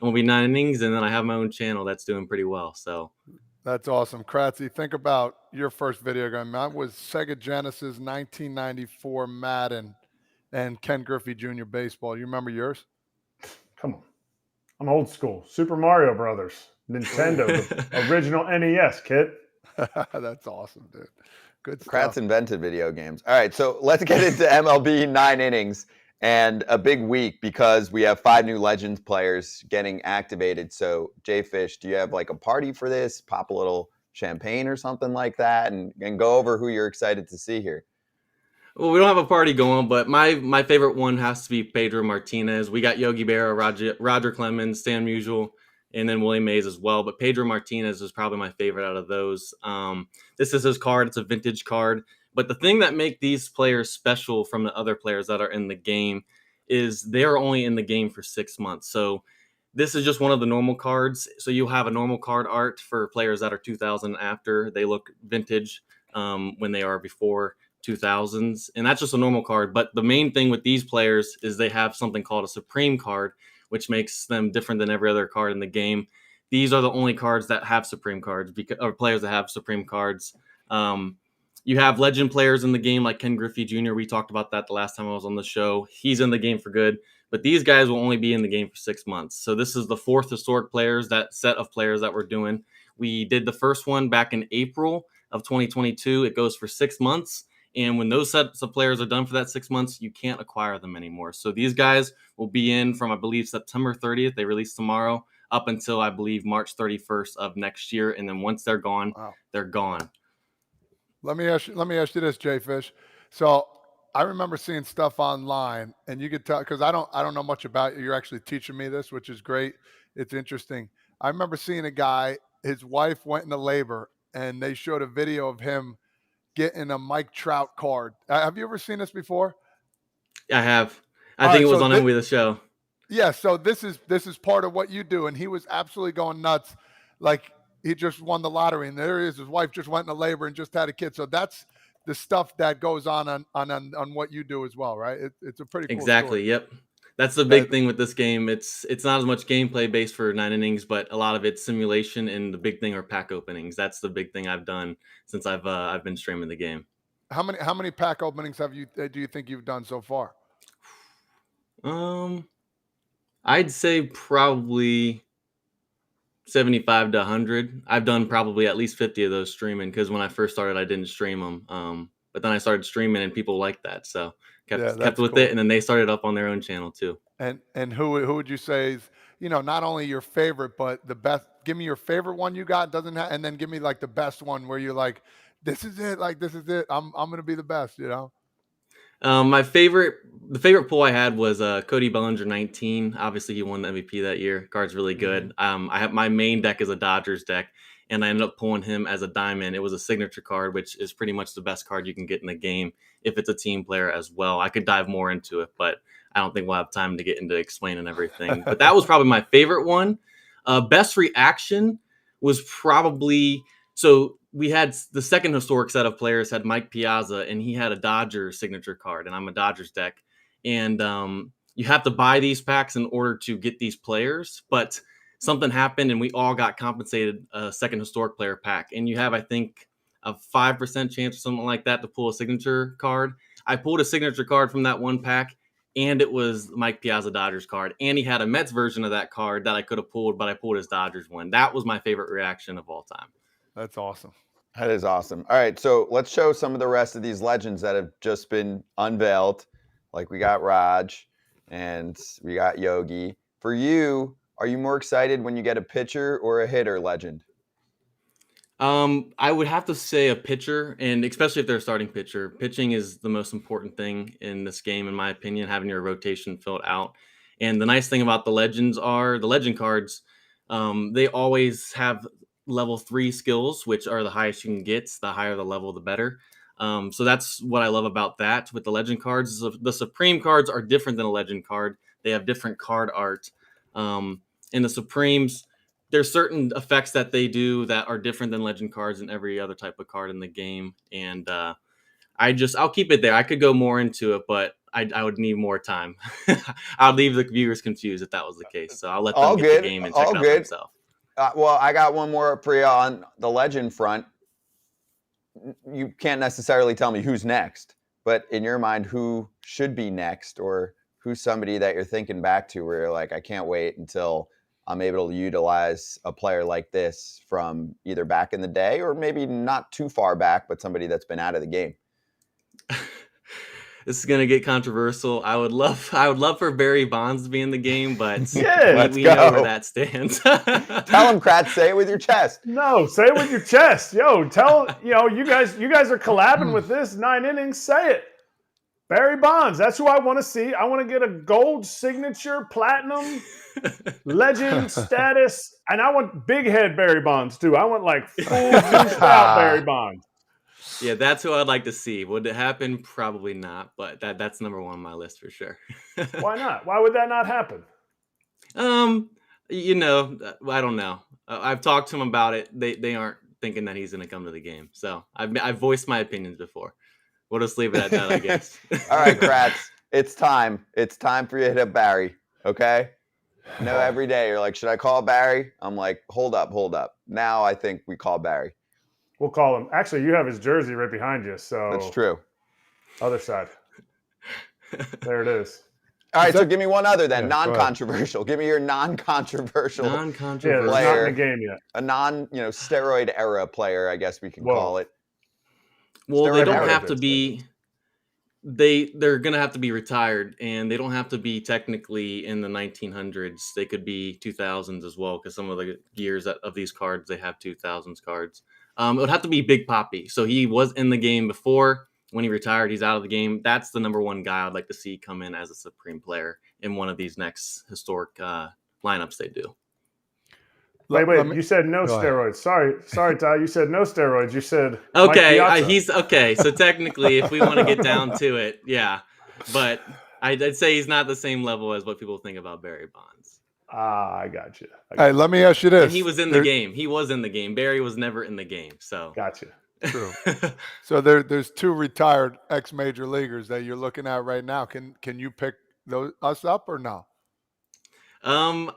MLB 9 Innings, and then I have my own channel that's doing pretty well. So that's awesome. Kratzy, think about your first video game. That was Sega Genesis 1994 Madden and Ken Griffey Jr. Baseball. You remember yours? Come on. I'm old school. Super Mario Brothers. Nintendo, the original NES, kid. That's awesome, dude. Good stuff. Kratz invented video games. All right, so let's get into MLB 9 innings and a big week because we have 5 new Legends players getting activated. So, JayFish, do you have like a party for this? Pop a little champagne or something like that and go over who you're excited to see here. Well, we don't have a party going, but my favorite one has to be Pedro Martinez. We got Yogi Berra, Roger Clemens, Stan Musial, and then Willie Mays as well. But Pedro Martinez is probably my favorite out of those. This is his card. It's a vintage card. But the thing that makes these players special from the other players that are in the game is they're only in the game for 6 months. So this is just one of the normal cards. So you have a normal card art for players that are 2000 after. They look vintage when they are before 2000s. And that's just a normal card. But the main thing with these players is they have something called a Supreme card, which makes them different than every other card in the game. These are the only cards that have Supreme cards, or players that have Supreme cards. You have legend players in the game like Ken Griffey Jr. We talked about that the last time I was on the show. He's in the game for good, but these guys will only be in the game for 6 months. So this is the 4th historic players, that set of players that we're doing. We did the first one back in April of 2022. It goes for 6 months. And when those sets of players are done for that 6 months, you can't acquire them anymore. So these guys will be in from, I believe, September 30th. They release tomorrow up until, I believe, March 31st of next year. And then once they're gone, they're gone. Let me ask you this, JayFish. So I remember seeing stuff online, and you could tell, because I don't know much about you. You're actually teaching me this, which is great. It's interesting. I remember seeing a guy, his wife went into labor, and they showed a video of him getting a Mike Trout card. Have you ever seen this before? I have. I think it was on MLB The Show. Yeah, so this is part of what you do, and he was absolutely going nuts. Like, he just won the lottery, and there he is. His wife just went into labor and just had a kid. So that's the stuff that goes on what you do as well, right? It's a pretty cool Exactly. story. Yep. That's the big thing with this game. It's not as much gameplay based for 9 innings, but a lot of it's simulation, and the big thing are pack openings. That's the big thing I've done since I've been streaming the game. How many pack openings do you think you've done so far? I'd say probably 75 to 100. I've done probably at least 50 of those streaming, because when I first started, I didn't stream them. But then I started streaming, and people liked that, so kept with it. And then they started up on their own channel too. And who would you say is, not only your favorite, but the best? Give me your favorite one you got. And then give me like the best one where you're like, this is it. Like, this is it. I'm gonna be the best. The favorite pull I had was Cody Bellinger 19. Obviously, he won the MVP that year. Card's really good. I have my main deck is a Dodgers deck, and I ended up pulling him as a diamond. It was a signature card, which is pretty much the best card you can get in the game if it's a team player as well. I could dive more into it, but I don't think we'll have time to get into explaining everything. But that was probably my favorite one. Best reaction was probably, so we had the second historic set of players had Mike Piazza, and he had a Dodgers signature card, and I'm a Dodgers deck. And you have to buy these packs in order to get these players, but something happened and we all got compensated a second historic player pack. And you have, I think, a 5% chance or something like that to pull a signature card. I pulled a signature card from that one pack, and it was Mike Piazza Dodgers card. And he had a Mets version of that card that I could have pulled, but I pulled his Dodgers one. That was my favorite reaction of all time. That's awesome. That is awesome. All right, so let's show some of the rest of these legends that have just been unveiled. Like, we got Raj and we got Yogi. For you, are you more excited when you get a pitcher or a hitter legend? I would have to say a pitcher, and especially if they're a starting pitcher. Pitching is the most important thing in this game, in my opinion, having your rotation filled out. And the nice thing about the legends are the legend cards, they always have level 3 skills, which are the highest you can get. The higher the level, the better. So that's what I love about that with the legend cards. The Supreme cards are different than a legend card. They have different card art. In the Supremes, there's certain effects that they do that are different than legend cards and every other type of card in the game. And I'll keep it there. I could go more into it, but I would need more time. I'll leave the viewers confused if that was the case. So I'll let them get the game and check it out themselves. Well, I got one more for you on the legend front. You can't necessarily tell me who's next, but in your mind, who should be next, or who's somebody that you're thinking back to where you're like, I can't wait until I'm able to utilize a player like this from either back in the day or maybe not too far back, but somebody that's been out of the game. This is gonna get controversial. I would love for Barry Bonds to be in the game, but we know where that stands. Tell him, Kratz, say it with your chest. No, say it with your chest. Yo, you guys are collabing with this 9 innings. Say it. Barry Bonds. That's who I want to see. I want to get a gold signature, platinum, legend status, and I want big head Barry Bonds too. I want like full juiced out Barry Bonds. Yeah, that's who I'd like to see. Would it happen? Probably not, but that's number one on my list for sure. Why not? Why would that not happen? I don't know. I've talked to them about it. They aren't thinking that he's going to come to the game. So I've voiced my opinions before. We'll just leave it at that, I guess. All right, Kratz, it's time. It's time for you to hit up Barry, okay? Every day you're like, should I call Barry? I'm like, hold up. Now I think we call Barry. We'll call him. Actually, you have his jersey right behind you. So that's true. Other side. There it is. All right, so give me one other then, non-controversial. Give me your non-controversial player. Yeah, not in the game yet. A steroid era player, I guess we can call it. Well, they Steroid don't heritage, have to I'd say. be. They're gonna have to be retired, and they don't have to be technically in the 1900s. They could be 2000s as well, because some of the years of these cards they have 2000s cards. It would have to be Big Papi. So he was in the game before. When he retired, he's out of the game. That's the number one guy I'd like to see come in as a supreme player in one of these next historic lineups they do. Wait. You said no Go ahead. steroids. Sorry, Ty. You said no steroids. You said Okay, Mike Piazza. he's okay. So technically, if we want to get down to it, yeah. But I'd say he's not the same level as what people think about Barry Bonds. I got you. Hey, let me ask you this. And he was in the game. He was in the game. Barry was never in the game. So Gotcha. True. So there's two retired ex-major leaguers that you're looking at right now. Can you pick us up or no?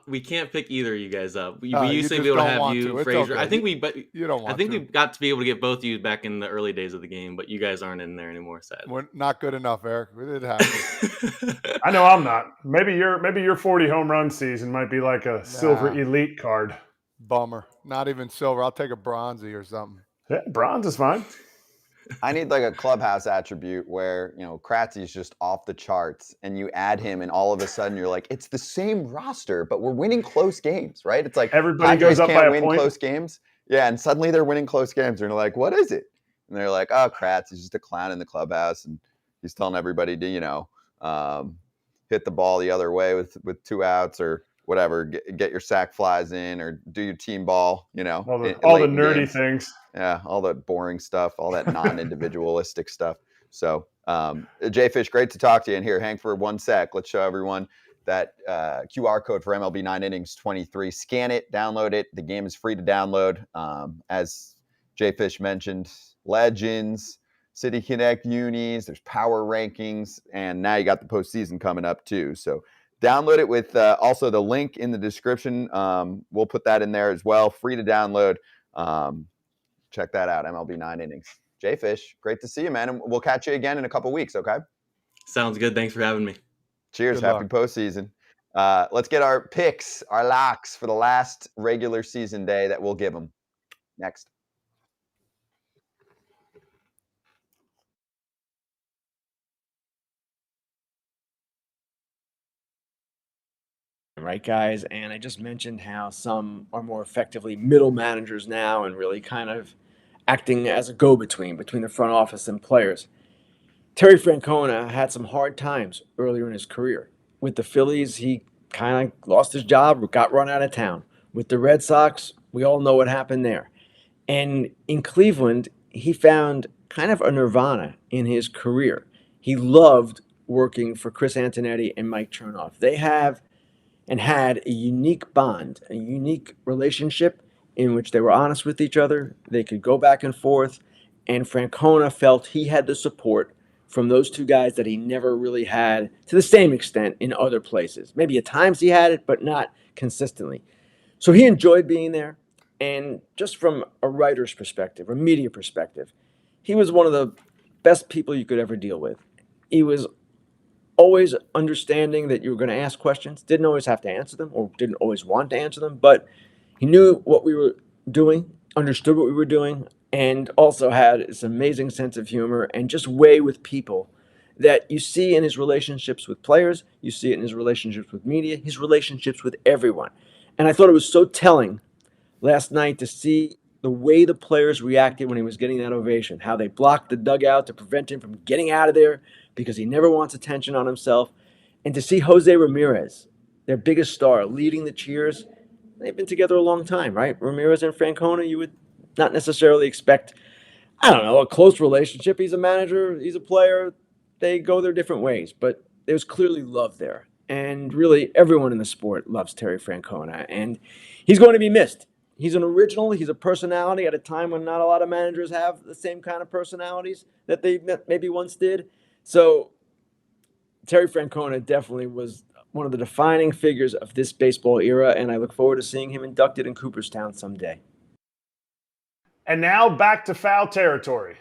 We can't pick either of you guys up. We You used to just be able to don't have want you, to. It's Frazier. okay. I think You don't want I think to. we got to be able to get both of you back in the early days of the game, but you guys aren't in there anymore, sadly. We're not good enough, Eric. We did happen. I know I'm not. Maybe your 40 home run season might be like a silver elite card. Bummer. Not even silver. I'll take a bronzy or something. Yeah, bronze is fine. I need like a clubhouse attribute where, Kratzy's just off the charts and you add him and all of a sudden you're like, it's the same roster, but we're winning close games, right? It's like Everybody Padres goes up can't by a win point. close games. Yeah, and suddenly they're winning close games. And you're like, what is it? And they're like, oh, Kratz, he's just a clown in the clubhouse and he's telling everybody to, hit the ball the other way with 2 outs or whatever, get your sack flies in or do your team ball, all the late in nerdy games. things. Yeah, all that boring stuff, all that non-individualistic stuff. So, JayFish, great to talk to you. And here, hang for 1 sec. Let's show everyone that QR code for MLB 9 Innings 23. Scan it, download it. The game is free to download. As JayFish mentioned, Legends, City Connect unis, there's power rankings, and now you got the postseason coming up too. So download it with also the link in the description. We'll put that in there as well. Free to download. Check that out, MLB 9 Innings. JayFish, great to see you, man. And we'll catch you again in a couple weeks, okay? Sounds good. Thanks for having me. Cheers. Good Happy luck. postseason. Let's get our picks, our locks for the last regular season day that we'll give them. Next. Right, guys? And I just mentioned how some are more effectively middle managers now and really kind of acting as a go-between between the front office and players. Terry Francona had some hard times earlier in his career. With the Phillies, he kind of lost his job, got run out of town. With the Red Sox, we all know what happened there. And in Cleveland, he found kind of a nirvana in his career. He loved working for Chris Antonetti and Mike Chernoff. They have and had a unique bond, a unique relationship in which they were honest with each other. They could go back and forth. And Francona felt he had the support from those two guys that he never really had to the same extent in other places. Maybe at times he had it, but not consistently. So he enjoyed being there. And just from a writer's perspective, a media perspective, he was one of the best people you could ever deal with. He was always understanding that you were going to ask questions, didn't always have to answer them or didn't always want to answer them, but he knew what we were doing, understood what we were doing, and also had this amazing sense of humor and just way with people that you see in his relationships with players, you see it in his relationships with media, his relationships with everyone. And I thought it was so telling last night to see the way the players reacted when he was getting that ovation, how they blocked the dugout to prevent him from getting out of there because he never wants attention on himself. And to see Jose Ramirez, their biggest star, leading the cheers. They've been together a long time, right? Ramirez and Francona, you would not necessarily expect, I don't know, a close relationship. He's a manager, he's a player. They go their different ways, but there's clearly love there. And really, everyone in the sport loves Terry Francona, and he's going to be missed. He's an original. He's a personality at a time when not a lot of managers have the same kind of personalities that they maybe once did. So Terry Francona definitely was one of the defining figures of this baseball era, and I look forward to seeing him inducted in Cooperstown someday. And now back to foul territory.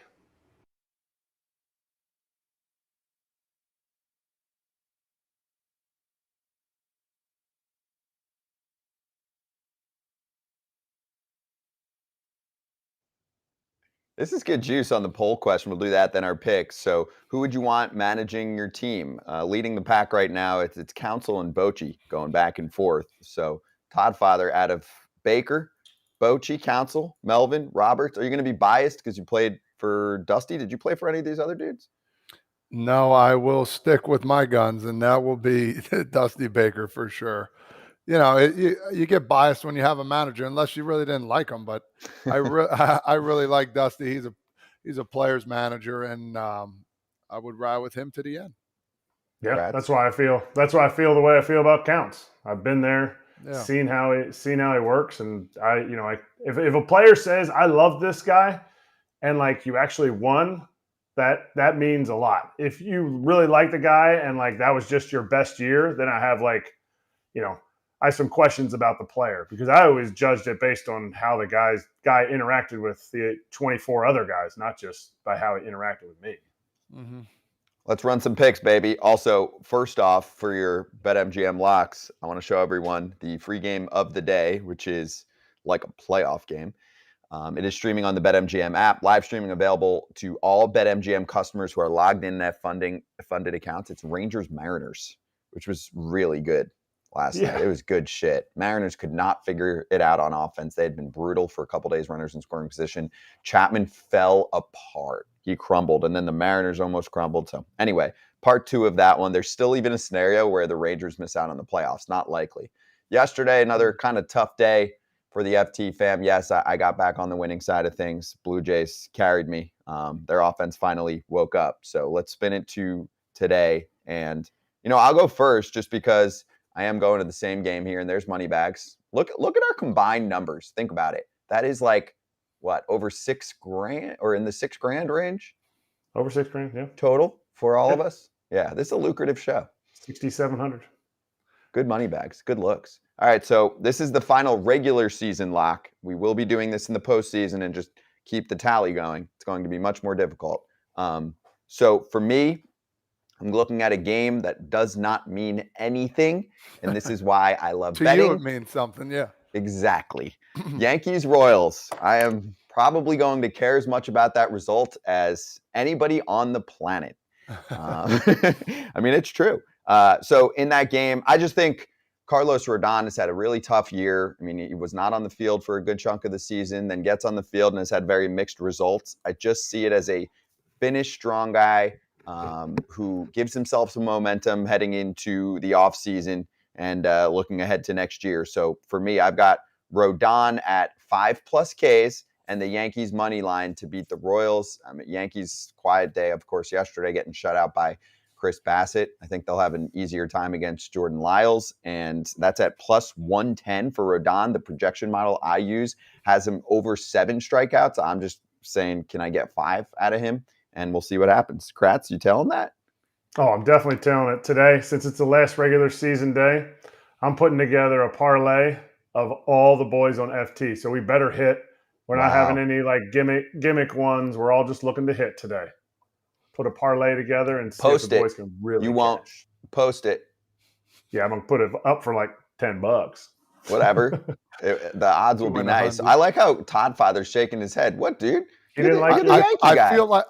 This is good juice on the poll question. We'll do that, then our picks. So who would you want managing your team? Leading the pack right now, it's Council and Bochy going back and forth. So Todd Father out of Baker, Bochy, Council, Melvin, Roberts. Are you going to be biased because you played for Dusty? Did you play for any of these other dudes? No, I will stick with my guns, and that will be Dusty Baker for sure. You know, you get biased when you have a manager, unless you really didn't like him. But I really like Dusty. He's a player's manager, and I would ride with him to the end. Yeah, Kratz. that's why I feel the way I feel about Counts. I've been there, seen how he works, and if a player says I love this guy, and like you actually won, that means a lot. If you really like the guy and like that was just your best year, then I have I have some questions about the player, because I always judged it based on how the guy interacted with the 24 other guys, not just by how he interacted with me. Mm-hmm. Let's run some picks, baby. Also, first off, for your BetMGM locks, I want to show everyone the free game of the day, which is like a playoff game. It is streaming on the BetMGM app, live streaming available to all BetMGM customers who are logged in at funded accounts. It's Rangers Mariners, which was really good last night. It was good shit. Mariners could not figure it out on offense. They had been brutal for a couple days, runners in scoring position. Chapman fell apart. He crumbled, and then the Mariners almost crumbled. So anyway, part 2 of that one. There's still even a scenario where the Rangers miss out on the playoffs. Not likely. Yesterday, another kind of tough day for the FT fam. Yes, I got back on the winning side of things. Blue Jays carried me. Their offense finally woke up. So let's spin it to today. And, I'll go first just because I am going to the same game here, and there's money bags. Look at our combined numbers. Think about it. That is like, what, over $6,000 or in the $6,000 range? Over $6,000, yeah. Total for all of us? Yeah, this is a lucrative show. 6,700. Good money bags. Good looks. All right, so this is the final regular season lock. We will be doing this in the postseason and just keep the tally going. It's going to be much more difficult. So for me, I'm looking at a game that does not mean anything, and this is why I love To betting. you, it means something, yeah. Exactly. Yankees Royals. I am probably going to care as much about that result as anybody on the planet. I mean, it's true. So in that game, I just think Carlos Rodon has had a really tough year. I mean, he was not on the field for a good chunk of the season, then gets on the field and has had very mixed results. I just see it as a finished strong guy who gives himself some momentum heading into the offseason and looking ahead to next year. So for me, I've got Rodon at 5+ Ks and the Yankees money line to beat the Royals. Yankees quiet day, of course, yesterday, getting shut out by Chris Bassett. I think they'll have an easier time against Jordan Lyles, and that's at +110 for Rodon. The projection model I use has him over 7 strikeouts. I'm just saying, can I get 5 out of him? And we'll see what happens. Kratz, you telling that? Oh, I'm definitely telling it today. Since it's the last regular season day, I'm putting together a parlay of all the boys on FT. So we better hit. We're not having any like gimmick ones. We're all just looking to hit today. Put a parlay together and see if the boys can really You won't cash. post it. Yeah, I'm going to put it up for like $10. Whatever. The odds will be nice. I like how Todd Father's shaking his head. What, dude? He didn't like it.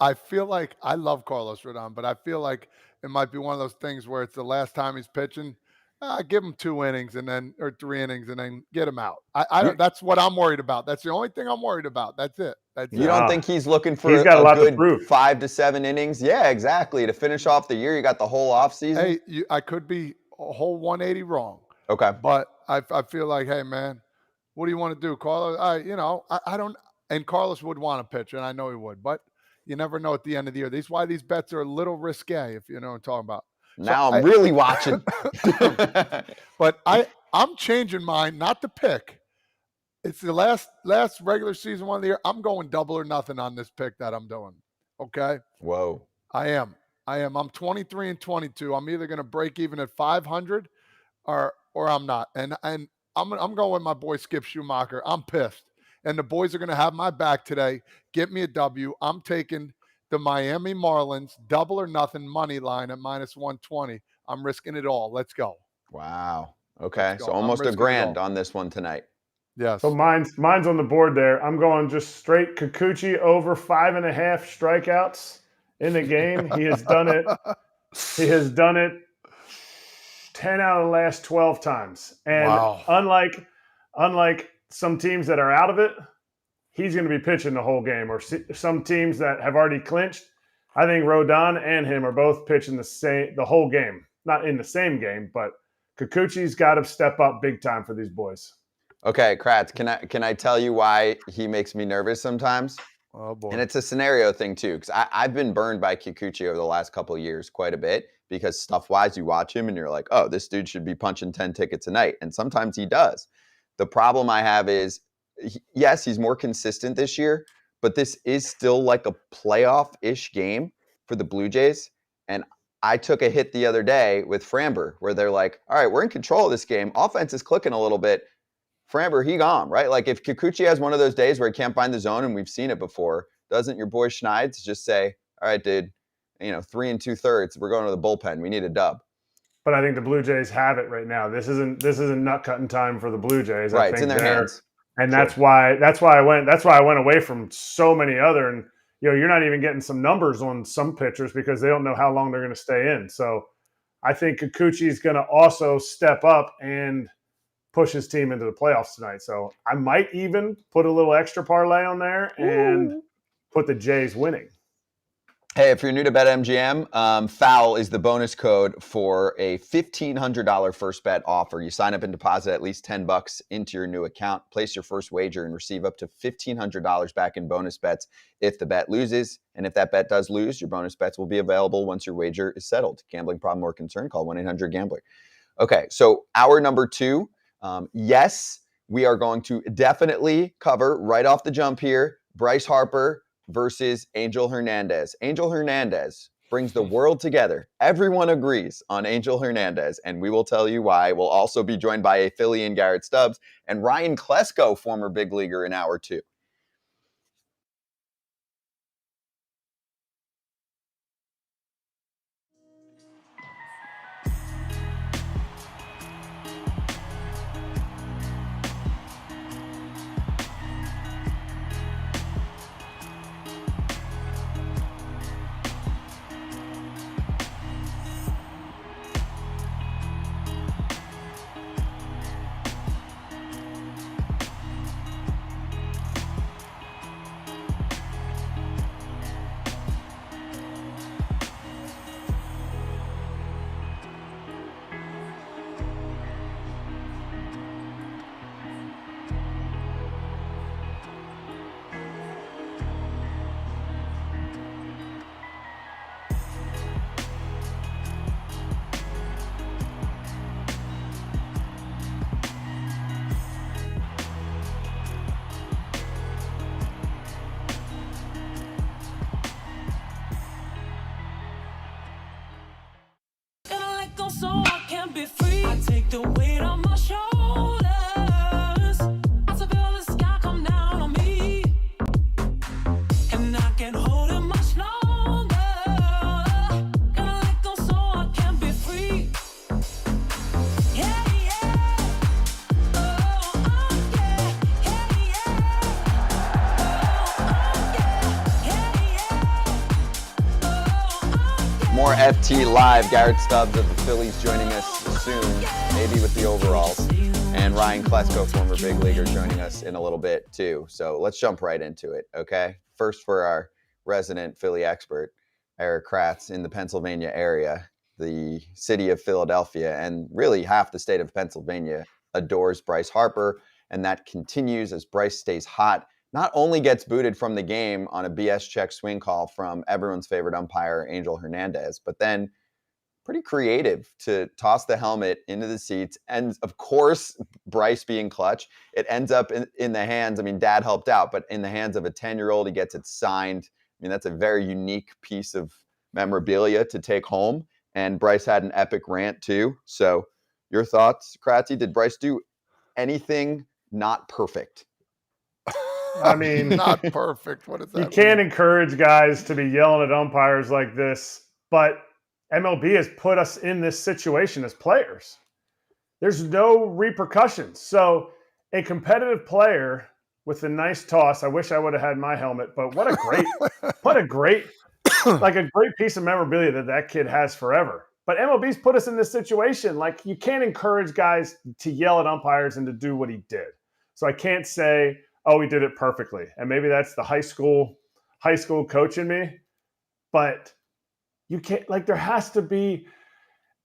I feel like I love Carlos Rodon, but I feel like it might be one of those things where it's the last time he's pitching. Give him 2 innings or 3 innings and then get him out. That's what I'm worried about. That's the only thing I'm worried about. That's it. You don't think he's looking for he's got a lot good to prove. 5 to 7 innings? Yeah, exactly. To finish off the year, you got the whole offseason. Hey, I could be a whole 180 wrong. Okay. But I feel like, hey, man, what do you want to do, Carlos? I don't. And Carlos would want to pitch, and I know he would. But you never know at the end of the year. That's why these bets are a little risque, if you know what I'm talking about. Now I'm really watching. But I'm changing mine, not to pick. It's the last regular season one of the year. I'm going double or nothing on this pick that I'm doing. Okay? Whoa. I am. I'm 23 and 22. I'm either going to break even at 500 or I'm not. And I'm going with my boy Skip Schumaker. I'm pissed. And the boys are going to have my back today. Get me a W. I'm taking the Miami Marlins double or nothing money line at -120. I'm risking it all. Let's go. Wow. Okay. So almost $1,000 on this one tonight. Yes. So mine's on the board there. I'm going just straight Kikuchi over 5.5 strikeouts in the game. He has done it. He has done it 10 out of the last 12 times. And Wow. unlike some teams that are out of it, he's going to be pitching the whole game. Or some teams that have already clinched, I think Rodon and him are both pitching the whole game. Not in the same game, but Kikuchi's got to step up big time for these boys. Okay, Kratz, can I tell you why he makes me nervous sometimes? Oh boy. And it's a scenario thing too, because I've been burned by Kikuchi over the last couple of years quite a bit, because stuff-wise, you watch him and you're like, oh, this dude should be punching 10 tickets a night. And sometimes he does. The problem I have is, yes, he's more consistent this year, but this is still like a playoff-ish game for the Blue Jays. And I took a hit the other day with Framber, where they're like, all right, we're in control of this game. Offense is clicking a little bit. Framber, he gone, right? Like if Kikuchi has one of those days where he can't find the zone, and we've seen it before, doesn't your boy Schneids just say, all right, dude, 3 2/3, we're going to the bullpen. We need a dub. But I think the Blue Jays have it right now. This isn't nut cutting time for the Blue Jays. Right, I think it's in their hands. And that's why I went away from so many other, and you're not even getting some numbers on some pitchers because they don't know how long they're going to stay in. So I think Kikuchi is going to also step up and push his team into the playoffs tonight. So I might even put a little extra parlay on there and put the Jays winning. Hey, if you're new to BetMGM, FOUL is the bonus code for a $1,500 first bet offer. You sign up and deposit at least $10 into your new account, place your first wager, and receive up to $1,500 back in bonus bets if the bet loses. And if that bet does lose, your bonus bets will be available once your wager is settled. Gambling problem or concern, call 1-800-GAMBLER. Okay, so hour number 2. Yes, we are going to definitely cover right off the jump here, Bryce Harper versus Angel Hernandez. Angel Hernandez brings the world together. Everyone agrees on Angel Hernandez, and we will tell you why. We'll also be joined by a Philly and Garrett Stubbs and Ryan Klesko, former big leaguer, in hour 2. So I can be free. I take the weight on my shoulders. I feel the sky come down on me, and I can't hold it much longer. Gonna let go so I can be free. Yeah, yeah. Oh, yeah. Yeah, yeah. More FT Live. Garrett Stubbs of the Phillies joining us soon, maybe with the overalls. And Ryan Klesko, former big leaguer, joining us in a little bit too. So let's jump right into it, okay? First, for our resident Philly expert, Erik Kratz, in the Pennsylvania area. The city of Philadelphia, and really half the state of Pennsylvania, adores Bryce Harper, and that continues as Bryce stays hot. Not only gets booted from the game on a BS check swing call from everyone's favorite umpire, Angel Hernandez, but then pretty creative to toss the helmet into the seats. And of course, Bryce being clutch, it ends up in the hands. I mean, Dad helped out, but in the hands of a 10-year-old, he gets it signed. I mean, that's a very unique piece of memorabilia to take home. And Bryce had an epic rant too. So your thoughts, Kratzy? Did Bryce do anything not perfect? I mean, not perfect. What is that? You can't encourage guys to be yelling at umpires like this, but MLB has put us in this situation as players. There's no repercussions. So a competitive player with a nice toss. I wish I would have had my helmet, but what a great like a great piece of memorabilia that kid has forever. But MLB's put us in this situation. Like, you can't encourage guys to yell at umpires and to do what he did. So I can't say, oh, he did it perfectly. And maybe that's the high school coach in me. But you can't, like, there has to be,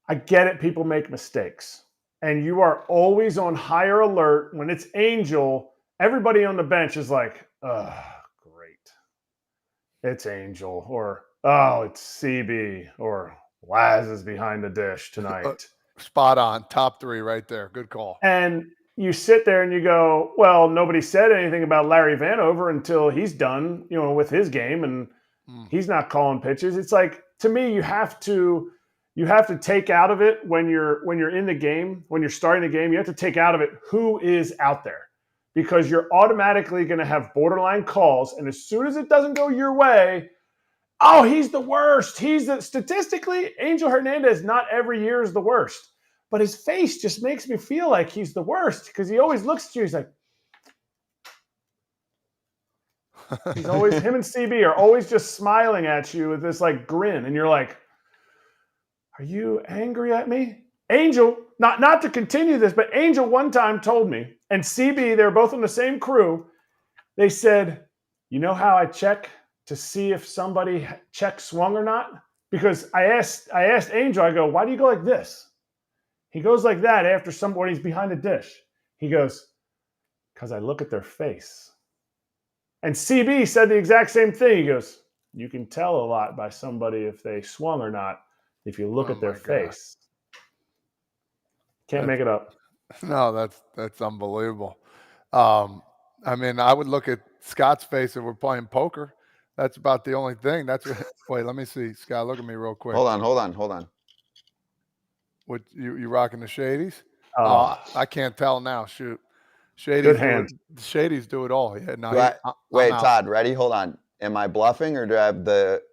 I get it, people make mistakes. And you are always on higher alert. When it's Angel, everybody on the bench is like, oh, great. It's Angel. Or, oh, it's CB. Or Laz is behind the dish tonight. Spot on. Top 3 right there. Good call. And you sit there and you go, well, nobody said anything about Larry Vanover until he's done, with his game, and he's not calling pitches. It's like, to me, you have to take out of it when you're in the game, when you're starting the game, you have to take out of it who is out there, because you're automatically going to have borderline calls. And as soon as it doesn't go your way, oh, he's the worst. Statistically, Angel Hernandez not every year is the worst, but his face just makes me feel like he's the worst, because he always looks at you. He's like, he's always, him and CB are always just smiling at you with this like grin. And you're like, are you angry at me? Angel, not to continue this, but Angel one time told me, and CB, they're both on the same crew. They said, you know how I check to see if somebody check swung or not? Because I asked Angel, I go, why do you go like this? He goes like that after when he's behind the dish. He goes, because I look at their face. And CB said the exact same thing. He goes, you can tell a lot by somebody if they swung or not if you look at their face. Can't make it up. No, that's unbelievable. I mean, I would look at Scott's face if we're playing poker. That's about the only thing. Wait, let me see. Scott, look at me real quick. Hold on. What you rocking the Shadies? I can't tell now. Shoot. Shadies do it all. Yeah, no, wait, Todd, ready? Hold on. Am I bluffing, or do I have the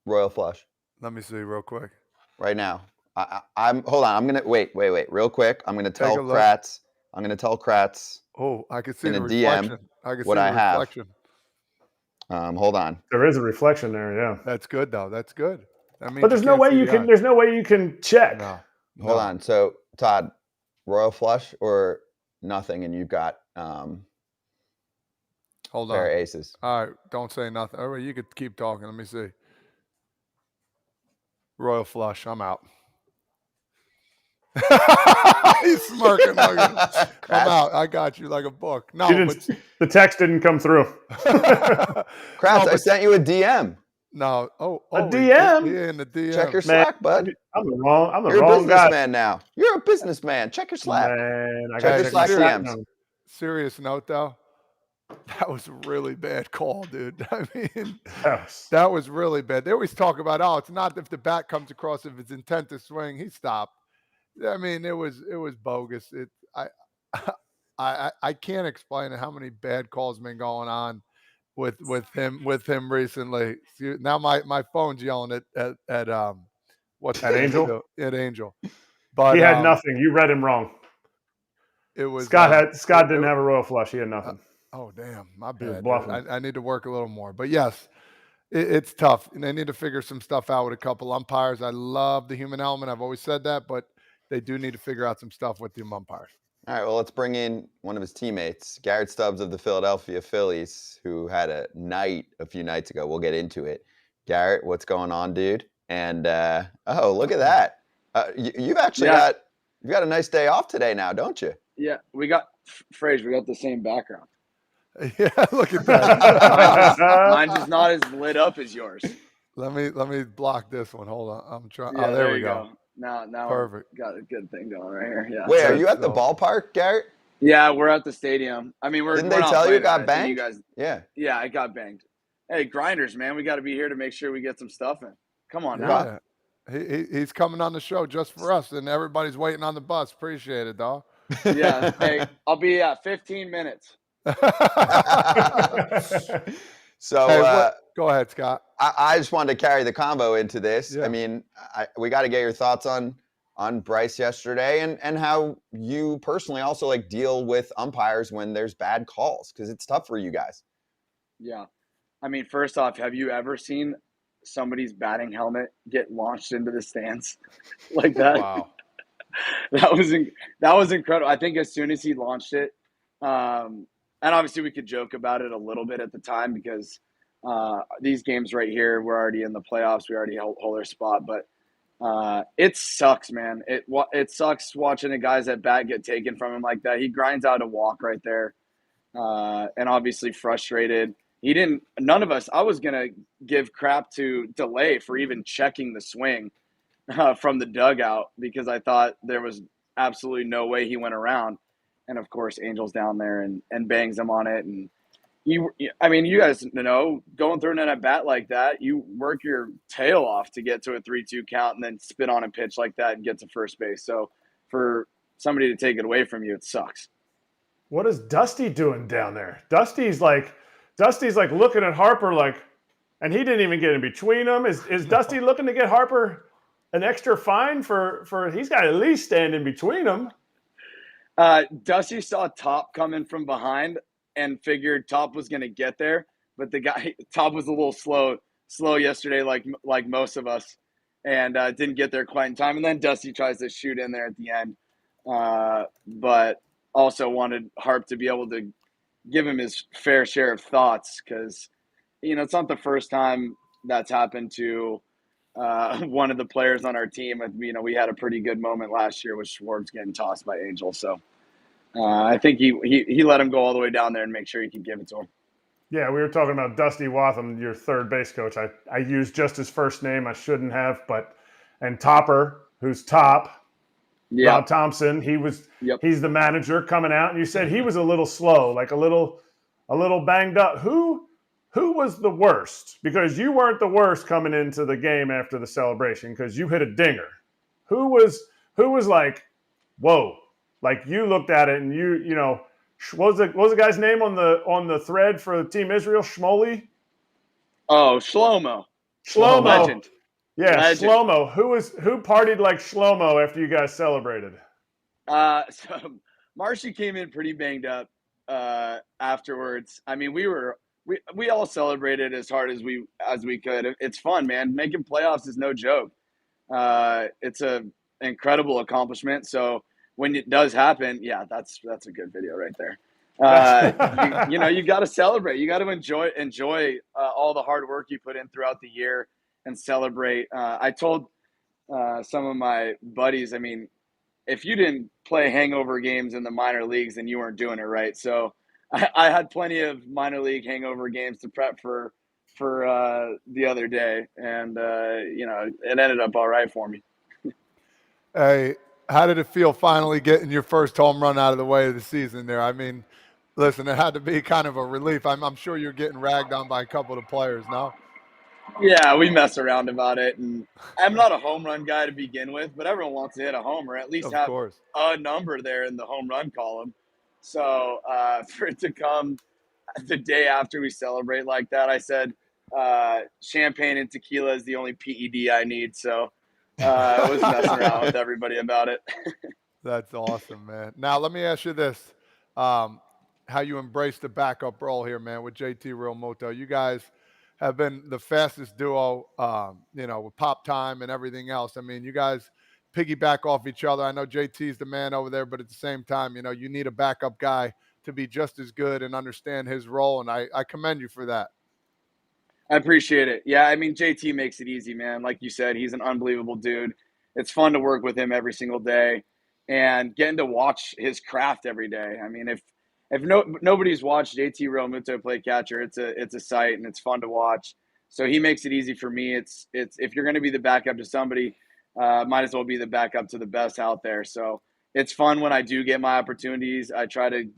royal flush? Let me see real quick. Right now. Hold on. I'm gonna wait, real quick. I'm gonna tell Kratz. Oh, I can see in the a reflection. DM what I have. Hold on. There is a reflection there, yeah. That's good though. That's good. But there's no way you can. There's no way you can check. No. Hold on. So, Todd, royal flush or nothing, and you've got hold pair on. of aces. All right, don't say nothing. All right, you could keep talking. Let me see. Royal flush. I'm out. He's smirking. I'm out. I got you like a book. No, the text didn't come through. Kratz, I sent you a DM. No. A DM? Yeah, in the DM. Check your Slack, bud. I'm the wrong guy. You're a businessman now. You're a businessman. Check your Slack. Man, check your Slack DMs. Serious note, though. That was a really bad call, dude. I mean, that was really bad. They always talk about, it's not if the bat comes across, if it's intent to swing, he stopped. I mean, it was bogus. I can't explain how many bad calls have been going on with him recently. Now my phone's yelling at what's at Angel? At Angel. But he had nothing. You read him wrong. It was Scott didn't have a royal flush. He had nothing. Oh damn, my bad. Bluffing. I need to work a little more. But yes, it's tough, and they need to figure some stuff out with a couple umpires. I love the human element. I've always said that, but they do need to figure out some stuff with the umpires. All right, well, let's bring in one of his teammates, Garrett Stubbs of the Philadelphia Phillies, who had a night a few nights ago. We'll get into it. Garrett, what's going on, dude? And look at that. You've actually got a nice day off today now, don't you? Yeah, we got Frazier. We got the same background. Yeah, look at that. Mine's just not as lit up as yours. Let me block this one. Hold on. I'm trying. Yeah, there we go. Now Perfect. Got a good thing going right here. Yeah. Wait, are you at the ballpark, Garrett? Yeah, we're at the stadium. I mean, Didn't they tell you it got banged? You guys, yeah, I got banged. Hey, grinders, man, we got to be here to make sure we get some stuff in. Come on now. He's coming on the show just for us, and everybody's waiting on the bus. Appreciate it, dog. Yeah. Hey, I'll be at 15 minutes. So go ahead, Scott. I just wanted to carry the convo into this. Yeah. I mean, we got to get your thoughts on on Bryce yesterday, and how you personally also like deal with umpires when there's bad calls, because it's tough for you guys. Yeah. I mean, first off, have you ever seen somebody's batting helmet get launched into the stands like that? Wow. That was incredible. I think as soon as he launched it, and obviously we could joke about it a little bit at the time because these games right here, we're already in the playoffs. We already hold our spot, but it sucks, man. It sucks watching the guys at bat get taken from him like that. He grinds out a walk right there, and obviously frustrated. None of us, I was going to give crap to Delay for even checking the swing from the dugout because I thought there was absolutely no way he went around. And of course, Angel's down there and bangs him on it. And you guys know, going through an at bat like that, you work your tail off to get to a 3-2 count and then spit on a pitch like that and get to first base. So for somebody to take it away from you, it sucks. What is Dusty doing down there? Dusty's like looking at Harper like, and he didn't even get in between them. Is Dusty looking to get Harper an extra fine for he's got to at least stand in between them? Dusty saw Top coming from behind and figured Top was going to get there, but Top was a little slow yesterday, like most of us, and didn't get there quite in time. And then Dusty tries to shoot in there at the end, but also wanted Harp to be able to give him his fair share of thoughts because, it's not the first time that's happened to one of the players on our team. We had a pretty good moment last year with Schwarber getting tossed by Angel. So I think he let him go all the way down there and make sure he could give it to him. Yeah, we were talking about Dusty Watham, your third base coach. I used just his first name. I shouldn't have, and Topper, who's Top. Yeah. Rob Thompson, he's the manager coming out, and you said he was a little slow, like a little banged up. Who was the worst? Because you weren't the worst coming into the game after the celebration because you hit a dinger. Who was like, whoa? Like you looked at it and what was the guy's name on the thread for Team Israel? Shmoley? Oh, Shlomo. Legend. Yeah, Legend. Shlomo. Who partied like Shlomo after you guys celebrated? So Marshy came in pretty banged up afterwards. I mean, we all celebrated as hard as we could. It's fun, man. Making playoffs is no joke. It's an incredible accomplishment. So when it does happen, yeah, that's a good video right there. You got to celebrate. You got to enjoy all the hard work you put in throughout the year and celebrate. I told some of my buddies, I mean, if you didn't play hangover games in the minor leagues, then you weren't doing it right. So I had plenty of minor league hangover games to prep for the other day, and it ended up all right for me. Hey, how did it feel finally getting your first home run out of the way of the season there? I mean, listen, it had to be kind of a relief. I'm sure you're getting ragged on by a couple of players now. Yeah, we mess around about it, and I'm not a home run guy to begin with, but everyone wants to hit a homer, at least have a number there in the home run column. So for it to come the day after we celebrate like that, I said champagne and tequila is the only PED I need. So I was messing around with everybody about it. That's awesome, man. Now, let me ask you this. How you embrace the backup role here, man, with JT Realmuto. You guys have been the fastest duo, with pop time and everything else. I mean, you guys piggyback off each other. I know JT's the man over there, but at the same time, you need a backup guy to be just as good and understand his role, and I commend you for that. I appreciate it. Yeah, I mean, JT makes it easy, man. Like you said, he's an unbelievable dude. It's fun to work with him every single day and getting to watch his craft every day. I mean, if nobody's watched JT Realmuto play catcher, it's a sight and it's fun to watch. So he makes it easy for me. It's if you're going to be the backup to somebody, might as well be the backup to the best out there. So it's fun when I do get my opportunities. I try to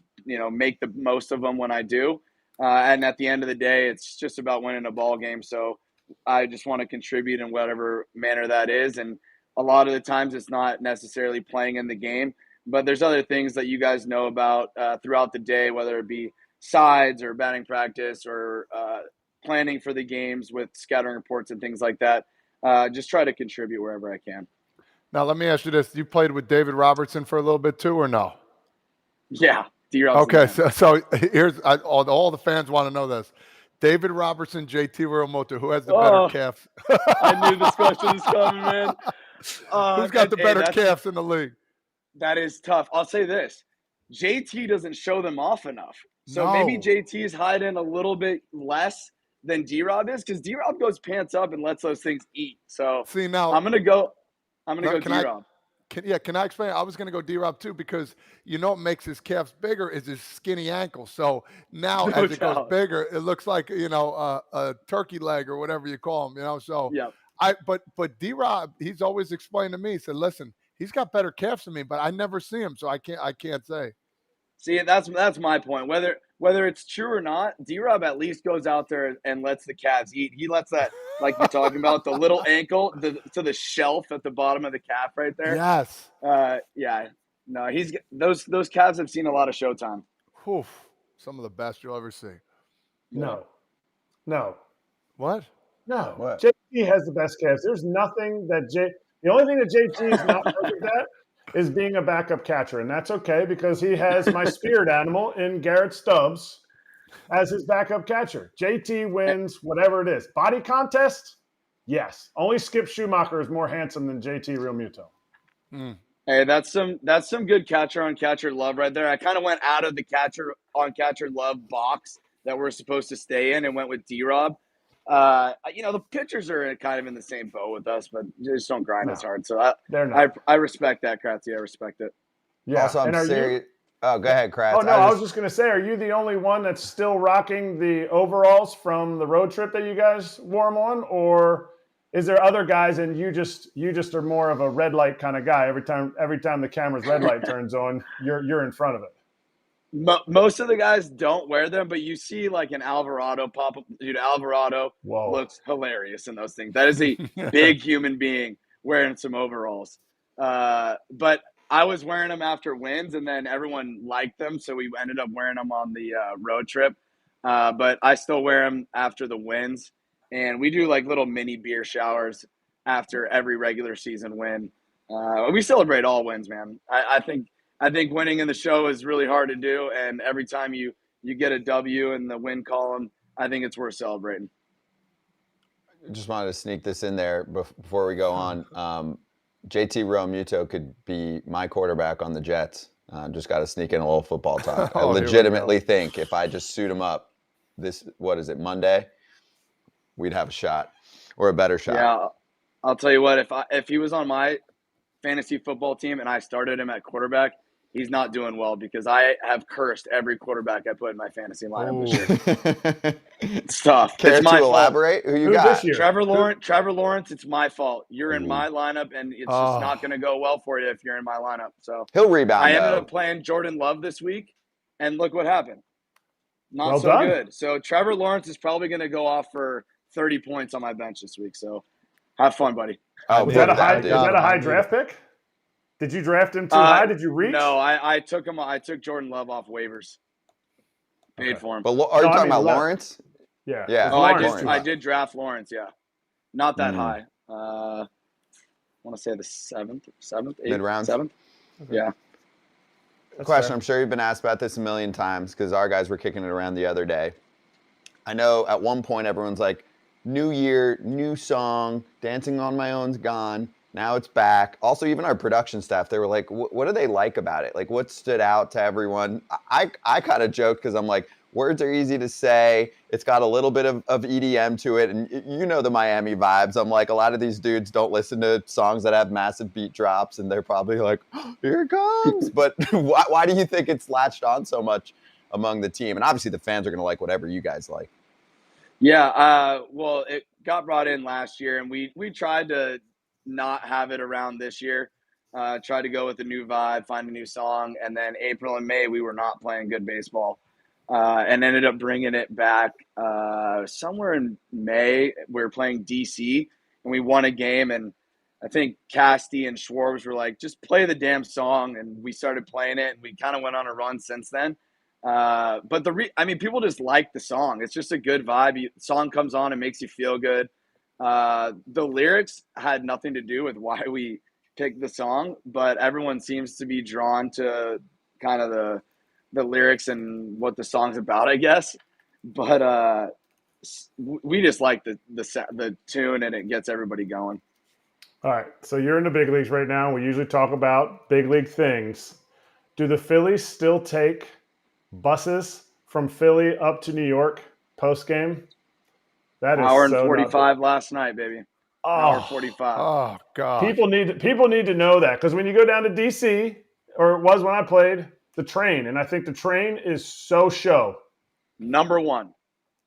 make the most of them when I do. And at the end of the day, it's just about winning a ball game. So I just want to contribute in whatever manner that is. And a lot of the times it's not necessarily playing in the game, but there's other things that you guys know about throughout the day, whether it be sides or batting practice or planning for the games with scouting reports and things like that. Just try to contribute wherever I can. Now, let me ask you this. You played with David Robertson for a little bit too, or no? Yeah, D-Rob's Okay, the man. so here's all the fans want to know this. David Robertson, JT Realmuto, who has the better calves? I knew this question was coming, man. Who's got the better calves in the league? That is tough. I'll say this. JT doesn't show them off enough. So maybe JT is hiding a little bit less than D-Rob is, because D-Rob goes pants up and lets those things eat. So see, now I'm gonna go D-Rob. Can I explain? I was going to go D-Rob too, because what makes his calves bigger is his skinny ankle. So now as it goes bigger, it looks like, a turkey leg or whatever you call him, So yeah. But D-Rob, he's always explained to me, he said, listen, he's got better calves than me, but I never see him. So I can't say. See, that's my point. Whether it's true or not, D-Rob at least goes out there and lets the calves eat. He lets that, like you're talking about, the little ankle to the shelf at the bottom of the calf right there. Yes. Yeah. No, those calves have seen a lot of showtime. Oof. Some of the best you'll ever see. No. What? No. What? JT has the best calves. There's nothing that the only thing that JT is not perfect at is being a backup catcher, and that's okay because he has my spirit animal in Garrett Stubbs as his backup catcher. JT wins whatever it is. Body contest? Yes. Only Skip Schumaker is more handsome than JT Realmuto. Hey, that's some good catcher on catcher love right there. I kind of went out of the catcher on catcher love box that we're supposed to stay in and went with D-Rob. The pitchers are kind of in the same boat with us, but they just don't grind as hard. So they're not. I respect that, Kratzy. I respect it. Yeah. Also, I'm serious. Oh, go ahead, Kratz. Oh, no, I was just going to say, are you the only one that's still rocking the overalls from the road trip that you guys wore them on? Or is there other guys and you just are more of a red light kind of guy? Every time the camera's red light turns on, you're in front of it. Most of the guys don't wear them, but you see like an Alvarado pop up. Dude, Alvarado looks hilarious in those things. That is a big human being wearing some overalls. But I was wearing them after wins, and then everyone liked them, so we ended up wearing them on the road trip. But I still wear them after the wins, and we do like little mini beer showers after every regular season win. We celebrate all wins, man. I think winning in the show is really hard to do, and every time you get a W in the win column, I think it's worth celebrating. Just wanted to sneak this in there before we go on. JT Realmuto could be my quarterback on the Jets. Just got to sneak in a little football talk. I legitimately think if I just suit him up Monday, we'd have a shot or a better shot. Yeah, I'll tell you what, if he was on my fantasy football team and I started him at quarterback, he's not doing well because I have cursed every quarterback I put in my fantasy lineup this year. It's tough. Care it's my to fault. elaborate? Who you got? This year? Trevor Lawrence, it's my fault. You're in my lineup, and it's just not going to go well for you if you're in my lineup. So he'll rebound. I ended up playing Jordan Love this week, and look what happened. Not so done. good. So Trevor Lawrence is probably going to go off for 30 points on my bench this week. So have fun, buddy. Oh, was that a high draft pick? Did you draft him too high? Did you reach? No, I took him. I took Jordan Love off waivers. Paid for him. But are you talking about Lawrence? Yeah. Yeah. Oh, I did draft Lawrence. Yeah, not that high. I want to say the seventh, eighth, mid-round, seventh. Okay. Yeah. Question. I'm sure you've been asked about this a million times because our guys were kicking it around the other day. I know at one point everyone's like, "New year, new song, Dancing on My Own's gone." Now it's back. Also, even our production staff, they were like, what do they like about it? Like, what stood out to everyone? I kind of joked because I'm like, words are easy to say. It's got a little bit of EDM to it. And you know the Miami vibes. I'm like, a lot of these dudes don't listen to songs that have massive beat drops. And they're probably like, oh, here it comes. But why do you think it's latched on so much among the team? And obviously the fans are going to like whatever you guys like. Yeah. Well, it got brought in last year, and we tried to not have it around this year. Try to go with a new vibe, find a new song, and then April and May we were not playing good baseball, and ended up bringing it back somewhere in May. We were playing DC and we won a game, and I think Casty and Schwarber were like, just play the damn song, and we started playing it, and we kind of went on a run since then. But people just like the song. It's just a good vibe. The song comes on, it makes you feel good. The lyrics had nothing to do with why we pick the song, but everyone seems to be drawn to kind of the lyrics and what the song's about, I guess. But we just like the tune, and it gets everybody going. All right. So you're in the big leagues right now. We usually talk about big league things. Do the Phillies still take buses from Philly up to New York post game? That is Hour and so 45 last night, baby. Hour 45. Oh God. People need to know that, because when you go down to DC, or it was when I played, the train, and I think the train is so show. Number one.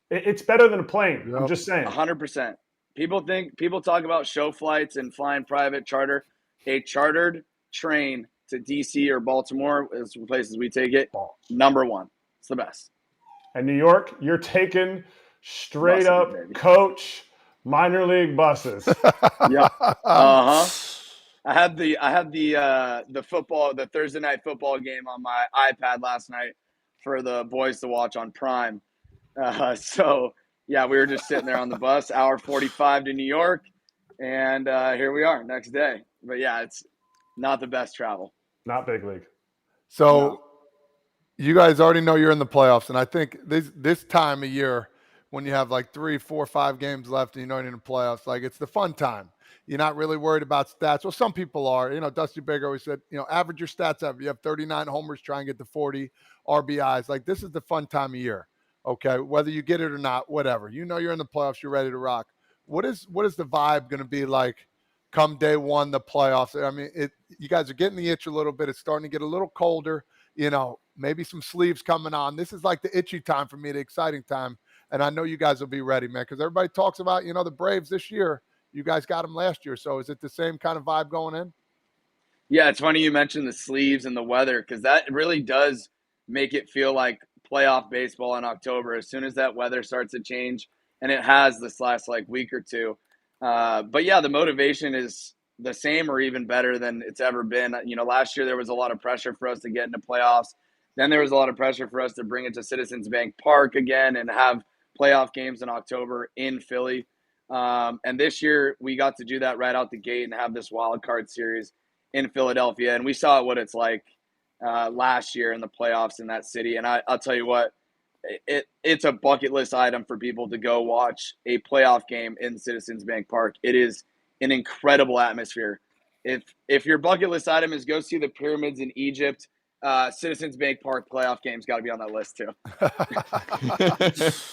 It's better than a plane. Yep. I'm just saying. 100%. People talk about show flights and flying private charter. A chartered train to DC or Baltimore is the places we take it. Number one. It's the best. And New York, you're taking straight Busing, up baby. coach minor league buses. Yeah. I had the football, the Thursday night football game on my iPad last night for the boys to watch on Prime. So yeah, we were just sitting there on the bus, hour 45 to New York, and here we are next day. But yeah, it's not the best travel. Not big league. So you guys already know you're in the playoffs, and I think this time of year when you have like 3, 4, 5 games left and you know you're in the playoffs, like it's the fun time. You're not really worried about stats. Well, some people are. You know, Dusty Baker always said, you know, average your stats up. You have 39 homers, try and get to 40 RBIs. Like, this is the fun time of year. Okay, whether you get it or not, whatever. You know you're in the playoffs, you're ready to rock. What is the vibe going to be like come day one, the playoffs? I mean, you guys are getting the itch a little bit. It's starting to get a little colder. You know, maybe some sleeves coming on. This is like the itchy time for me, the exciting time. And I know you guys will be ready, man, because everybody talks about, you know, the Braves this year. You guys got them last year. So is it the same kind of vibe going in? Yeah, it's funny you mentioned the sleeves and the weather, because that really does make it feel like playoff baseball in October. As soon as that weather starts to change, and it has this last like week or two. But yeah, the motivation is the same or even better than it's ever been. You know, last year there was a lot of pressure for us to get into playoffs. Then there was a lot of pressure for us to bring it to Citizens Bank Park again and have playoff games in October in Philly. And this year we got to do that right out the gate and have this wild card series in Philadelphia. And we saw what it's like last year in the playoffs in that city. And I'll tell you what, it's a bucket list item for people to go watch a playoff game in Citizens Bank Park. It is an incredible atmosphere. If your bucket list item is go see the pyramids in Egypt, Citizens Bank Park playoff games got to be on that list too.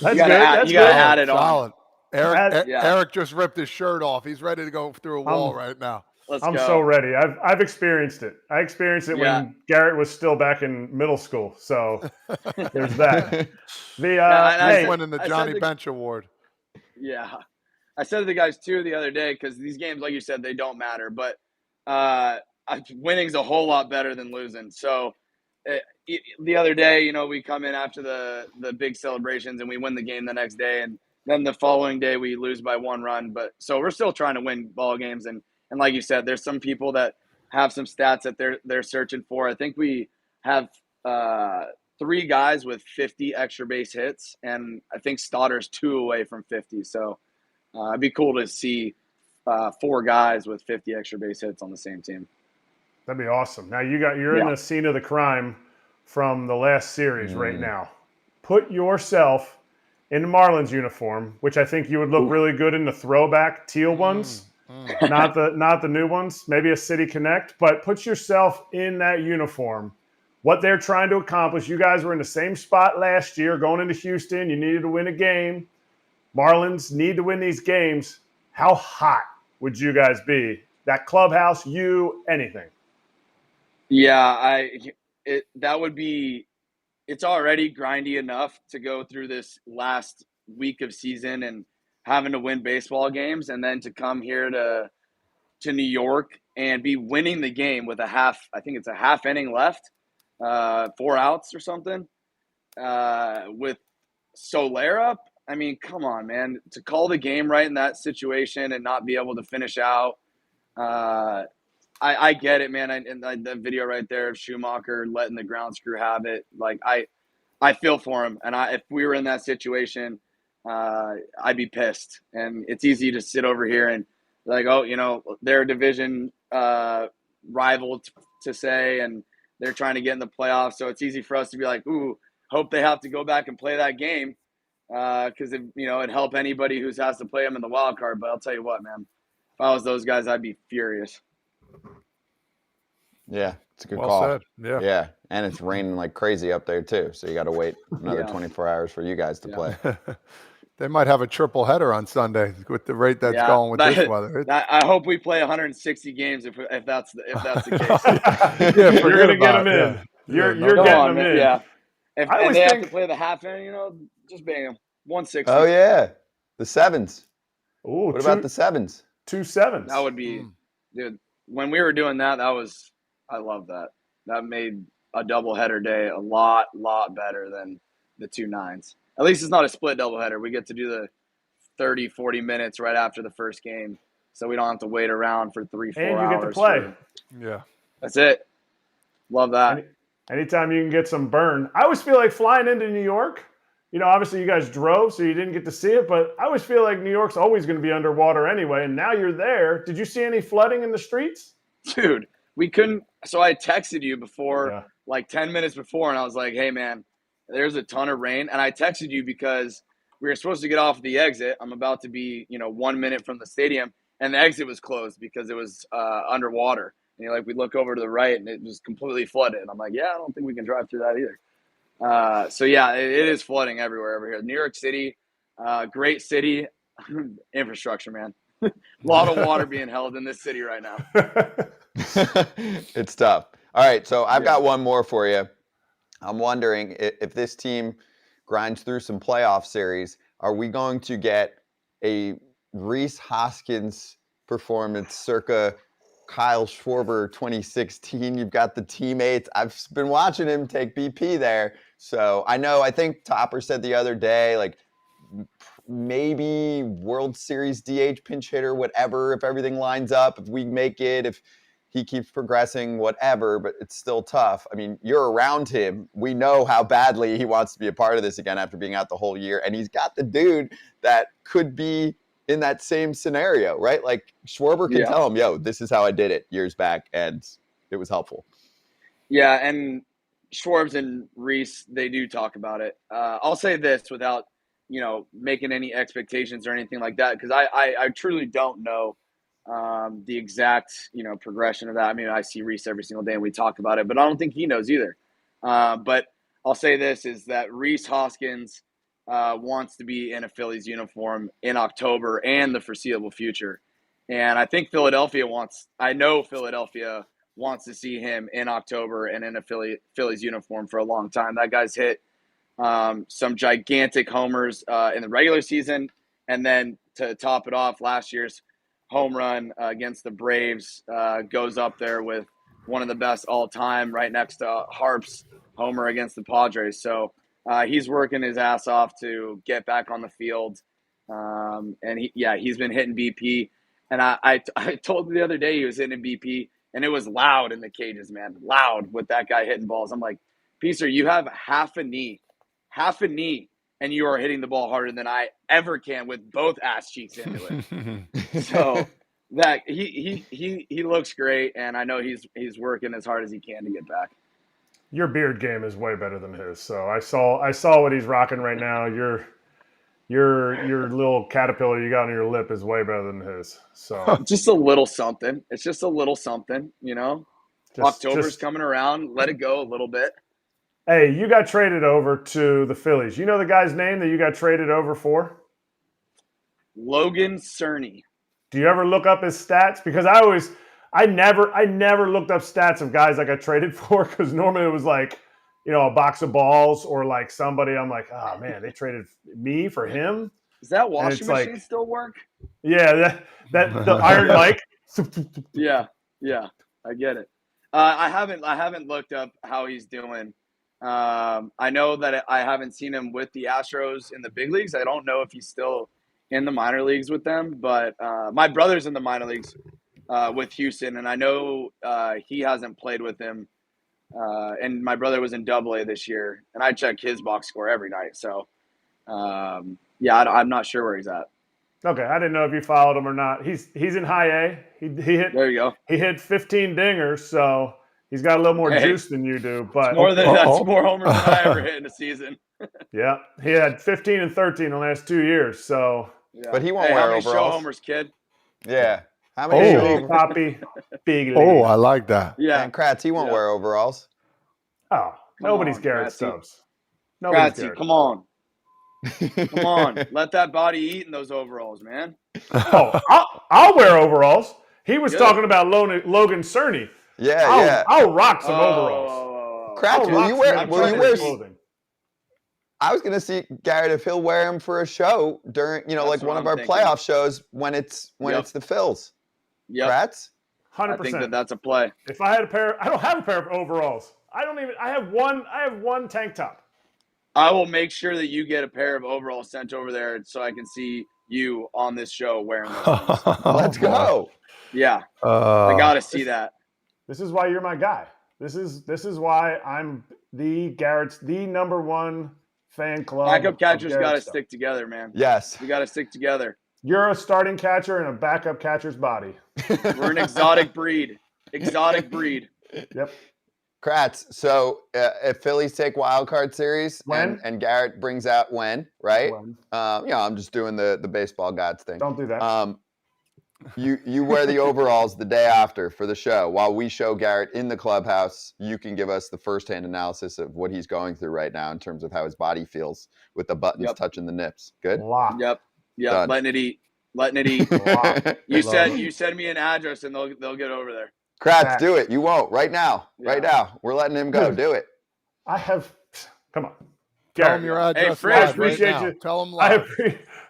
You got to add it Solid. on. Eric just ripped his shirt off. He's ready to go through a wall right now. I'm so ready. I've experienced it. I experienced it when Garrett was still back in middle school. So there's that. He's winning the Johnny Bench Award. Yeah. I said to the guys too the other day, because these games, like you said, they don't matter. But winning's a whole lot better than losing. So the other day, you know, we come in after the big celebrations and we win the game the next day, and then the following day we lose by 1 run. But so we're still trying to win ball games, and like you said, there's some people that have some stats that they're searching for. I think we have 3 guys with 50 extra base hits, and I think Stotter's 2 away from 50. So it'd be cool to see 4 guys with 50 extra base hits on the same team. That'd be awesome. Now you're in the scene of the crime from the last series right now. Put yourself in the Marlins uniform, which I think you would look really good in the throwback teal ones, not the new ones. Maybe a City Connect, but put yourself in that uniform. What they're trying to accomplish. You guys were in the same spot last year, going into Houston. You needed to win a game. Marlins need to win these games. How hot would you guys be? That clubhouse, anything. Yeah, that would be. It's already grindy enough to go through this last week of season and having to win baseball games, and then to come here to New York and be winning the game with I think it's a half inning left, 4 outs or something, with Soler up. I mean, come on, man, to call the game right in that situation and not be able to finish out. I get it, man. And the video right there of Schumaker letting the ground screw have it. Like, I feel for him. And if we were in that situation, I'd be pissed. And it's easy to sit over here and like, oh, they're a division rival to say, and they're trying to get in the playoffs. So it's easy for us to be like, ooh, hope they have to go back and play that game because it'd help anybody who has to play them in the wild card. But I'll tell you what, man, if I was those guys, I'd be furious. Yeah, it's a good Well call. said. Yeah. Yeah, and it's raining like crazy up there too, so you got to wait another 24 hours for you guys to play. They might have a triple header on Sunday with the rate that's going with this weather. I hope we play 160 games if that's the case. Yeah, you're gonna get them in. You're getting them in. Yeah. If and they have to play the half inning, just bang them 160. Oh yeah, the sevens. Ooh, what about the sevens? 2 sevens. That would be, dude. When we were doing that, I love that. That made a doubleheader day a lot better than the 2 nines. At least it's not a split doubleheader. We get to do the 30, 40 minutes right after the first game, so we don't have to wait around for 3-4 hours. And you get to play. Yeah. That's it. Love that. Anytime you can get some burn. I always feel like flying into New York, obviously you guys drove, so you didn't get to see it, but I always feel like New York's always going to be underwater anyway, and now you're there. Did you see any flooding in the streets? Dude, we couldn't. So I texted you before, like 10 minutes before, and I was like, hey, man, there's a ton of rain. And I texted you because we were supposed to get off the exit. I'm about to be, 1 minute from the stadium, and the exit was closed because it was underwater. And we look over to the right, and it was completely flooded. And I'm like, yeah, I don't think we can drive through that either. So, yeah, it is flooding everywhere over here. New York City, great city, infrastructure, man. A lot of water being held in this city right now. It's tough. All right, so I've got one more for you. I'm wondering if this team grinds through some playoff series, are we going to get a Rhys Hoskins performance circa Kyle Schwarber 2016? You've got the teammates. I've been watching him take BP there. So I think Topper said the other day, like, maybe World Series DH pinch hitter, whatever, if everything lines up, if we make it, if he keeps progressing, whatever, but it's still tough. I mean, you're around him. We know how badly he wants to be a part of this again after being out the whole year. And he's got the dude that could be in that same scenario, right? Like Schwarber can tell him, yo, this is how I did it years back, and it was helpful. Yeah, and Schwarbs and Rhys, they do talk about it. I'll say this without making any expectations or anything like that, because I truly don't know the exact progression of that. I mean, I see Rhys every single day and we talk about it, but I don't think he knows either. But I'll say this is that Rhys Hoskins wants to be in a Phillies uniform in October and the foreseeable future. And I think Philadelphia wants to see him in October and in a Phillies uniform for a long time. That guy's hit some gigantic homers in the regular season. And then to top it off, last year's home run against the Braves goes up there with one of the best all time, right next to Harp's homer against the Padres. So he's working his ass off to get back on the field. And he's been hitting BP. And I told him the other day he was hitting BP, and it was loud in the cages, man. Loud with that guy hitting balls. I'm like, Peacer, you have half a knee, and you are hitting the ball harder than I ever can with both ass cheeks into it. So that he looks great, and I know he's working as hard as he can to get back. Your beard game is way better than his. So I saw what he's rocking right now. Your little caterpillar you got on your lip is way better than his. So just a little something. It's just a little something, October's coming around. Let it go a little bit. Hey, you got traded over to the Phillies. You know the guy's name that you got traded over for? Logan Cerny. Do you ever look up his stats? Because I never looked up stats of guys I got traded for, because normally it was like, a box of balls or like somebody. I'm like, oh man, they traded me for him. Does that washing machine still work? Yeah, that the Iron Mike. Yeah, I get it. I haven't looked up how he's doing. I know that I haven't seen him with the Astros in the big leagues. I don't know if he's still in the minor leagues with them, but my brother's in the minor leagues with Houston, and I know he hasn't played with him. And my brother was in AA this year, and I check his box score every night. So, I'm not sure where he's at. Okay, I didn't know if you followed him or not. He's in high A. He hit There you go. he hit 15 dingers, so he's got a little more Hey, juice than you do. But That's more homers than I ever hit in a season. yeah, he had 15 and 13 in the last 2 years. So Yeah. But he won't Hey, wear how many show overalls. homers, kid? Yeah. How many? big Poppy, big Oh, league. I like that. Yeah. And Kratz, he won't wear overalls. Oh, nobody's on, Garrett Kratzy. Stubbs. Nobody's Kratzy, Garrett. come on. Come on. Let that body eat in those overalls, man. Oh, I'll wear overalls. He was Good. talking about Logan Cerny. Yeah, I'll rock some Oh, overalls. Kratz, I'll will rock you some wear? Will you wear? clothing. I was gonna see Garrett if he'll wear him for a show during, That's like what one of I'm our thinking. playoff shows when it's the Phils. Yep. Kratz? 100%. I think that's a play. If I had a pair, I don't have a pair of overalls. I have one tank top. I will make sure that you get a pair of overalls sent over there so I can see you on this show wearing those things. Let's go. Yeah. I got to see that. This is why you're my guy. This is why I'm the number one fan club. Backup catchers of Garrett got to Stubbs. stick together, man. Yes. We got to stick together. You're a starting catcher in a backup catcher's body. We're an exotic breed. Exotic breed. Yep. Kratz, so if Phillies take wild card series and Garrett brings out when, right? When. I'm just doing the baseball gods thing. Don't do that. You wear the overalls the day after for the show. While we show Garrett in the clubhouse, you can give us the firsthand analysis of what he's going through right now in terms of how his body feels with the buttons touching the nips. Good? Lock. Yep. Done. Letting it eat. Letting it eat. Lock. You send me an address and they'll get over there. Kratz, do it. You won't. Right now. Yeah. Right now. We're letting him go. Do it. Come on. Tell Garrett, him your address Fred, live appreciate right now. you. Tell him I live.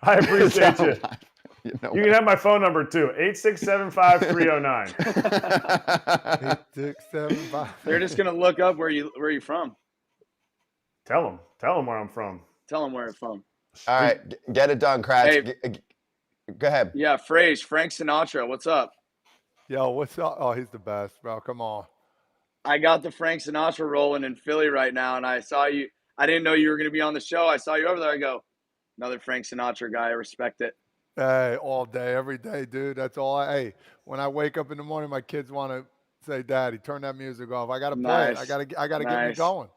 appreciate you. You know You can have my phone number too. 8675309. 8675. They're just gonna look up where you from. Tell them where I'm from. Tell them where it's from. All right. Get it done, Kratz. Hey. Go ahead. Yeah, Frank Sinatra. What's up? Yo, what's up? Oh, he's the best, bro. Come on. I got the Frank Sinatra rolling in Philly right now, and I saw you. I didn't know you were going to be on the show. I saw you over there. I go, another Frank Sinatra guy. I respect it. Hey, all day, every day, dude. That's all hey, when I wake up in the morning, my kids want to say, Daddy, turn that music off. I got to play it. Nice. I got to get me Nice. going.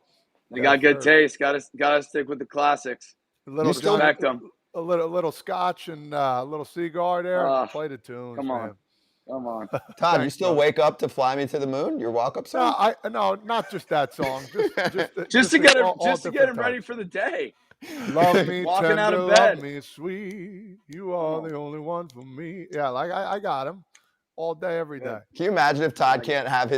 You got good taste. Got to stick with the classics. A little, Respect them. a little scotch and a little cigar there. Play the tunes, Come on. man. Come on. Todd, you still wake up to Fly Me to the Moon? Your walk-up song? No, not just that song. Just to get him different ready types. for the day. Love me, Walking tender, out of bed. love me, sweet. You are the only one for me. Yeah, like I got him all day, every day. Can you imagine if Todd can't have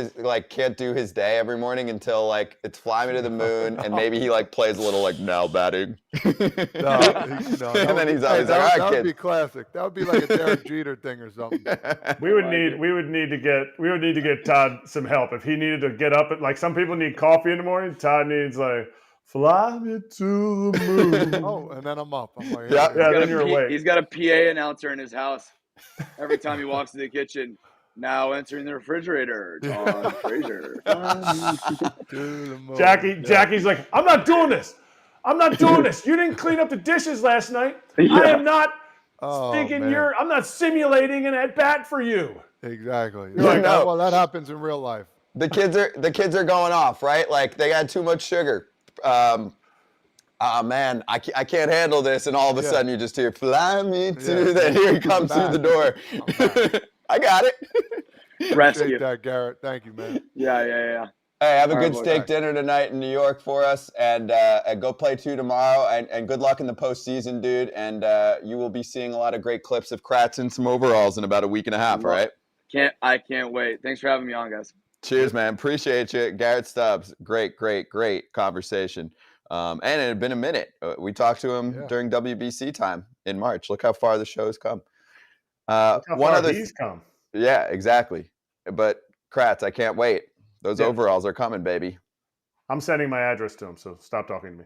can't do his day every morning until it's Fly Me to the Moon and maybe he plays a little now batting. No, And then he's always that all right, would kid. be classic. That would be like a Derek Jeter thing or something. We would need to get Todd some help if he needed to get up at some people need coffee in the morning. Todd needs fly me to the moon. Oh, and then I'm up. I'm like, Yeah. Then you're awake. He's got a PA announcer in his house. Every time he walks to the kitchen, now entering the refrigerator, Todd Frazier. Jackie's like, I'm not doing this. I'm not doing this. You didn't clean up the dishes last night. I am not thinking man. I'm not simulating an at bat for you. Exactly. You're like, no. Well, that happens in real life. The kids are going off, right? They got too much sugar. Man, I can't handle this. And all of a sudden you just hear, fly me to that. Here he comes through the door. I got it. Rescue. Appreciate that, Garrett. Thank you, man. Yeah. Hey, have a All good right, steak dinner tonight in New York for us, and go play 2 tomorrow. And good luck in the postseason, dude. And you will be seeing a lot of great clips of Kratz in some overalls in about a week and a half. All right. I can't wait. Thanks for having me on, guys. Cheers, man. Appreciate you, Garrett Stubbs. Great conversation. And it had been a minute. We talked to him during WBC time in March. Look how far the show's come. Look how far he's come. Yeah, exactly. But Kratz, I can't wait. Those overalls are coming, baby. I'm sending my address to him, so stop talking to me.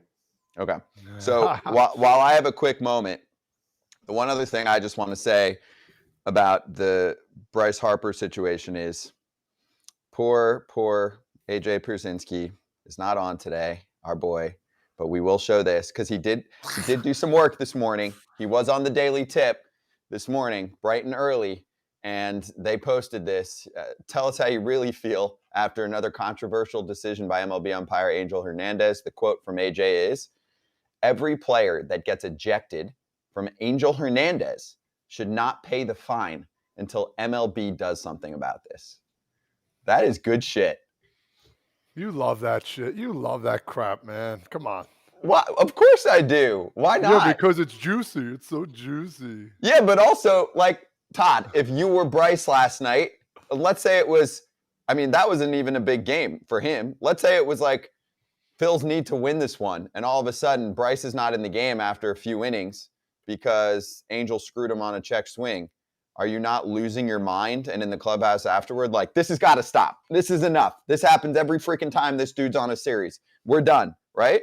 Okay. So while I have a quick moment, the one other thing I just want to say about the Bryce Harper situation is poor AJ Pierzynski is not on today, our boy, but we will show this because he did do some work this morning. He was on the Daily Tip, this morning, bright and early, and they posted this. Tell us how you really feel after another controversial decision by MLB umpire Angel Hernandez. The quote from AJ is, "Every player that gets ejected from Angel Hernandez should not pay the fine until MLB does something about this." That is good shit. You love that shit. You love that crap, man. Come on. Why? Of course I do. Why not? Yeah, because it's juicy. It's so juicy. Yeah, but also, like, Todd, if you were Bryce last night, let's say it was, I mean, that wasn't even a big game for him. Let's say it was like, Phil's need to win this one, and all of a sudden, Bryce is not in the game after a few innings because Angel screwed him on a check swing. Are you not losing your mind? And in the clubhouse afterward, like, this has got to stop. This is enough. This happens every freaking time this dude's on a series. We're done, right?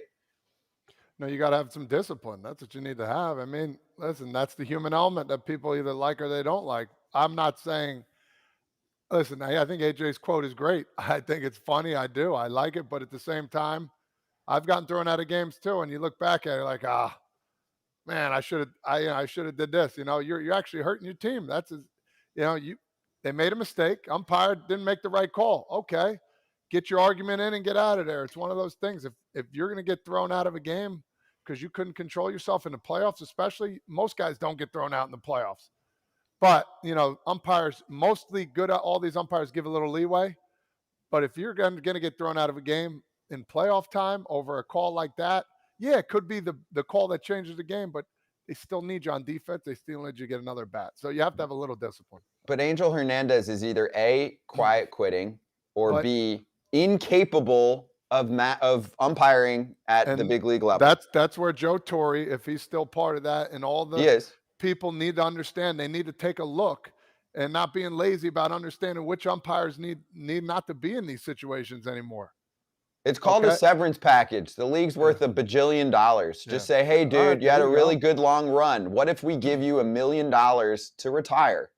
No, you got to have some discipline. That's what you need to have. I mean, listen, that's the human element that people either like or they don't like. I'm not saying, listen, I think AJ's quote is great. I think it's funny. I do. I like it. But at the same time, I've gotten thrown out of games too. And you look back at it like, man, I should have did this. You know, you're actually hurting your team. They made a mistake. Umpire didn't make the right call. Okay, get your argument in and get out of there. It's one of those things. If you're going to get thrown out of a game because you couldn't control yourself in the playoffs, especially, most guys don't get thrown out in the playoffs. But, umpires, mostly good at all these umpires give a little leeway. But if you're going to get thrown out of a game in playoff time over a call like that, yeah, it could be the call that changes the game, but they still need you on defense. They still need you to get another bat. So you have to have a little discipline. But Angel Hernandez is either A, quiet quitting, or B, incapable of umpiring at the big league level. That's where Joe Torre, if he's still part of that, and all the people need to understand, they need to take a look and not being lazy about understanding which umpires need not to be in these situations anymore. It's called a severance package. The league's worth $1 bajillion. Just say, hey, dude, you had a really good long run. What if we give you $1 million to retire?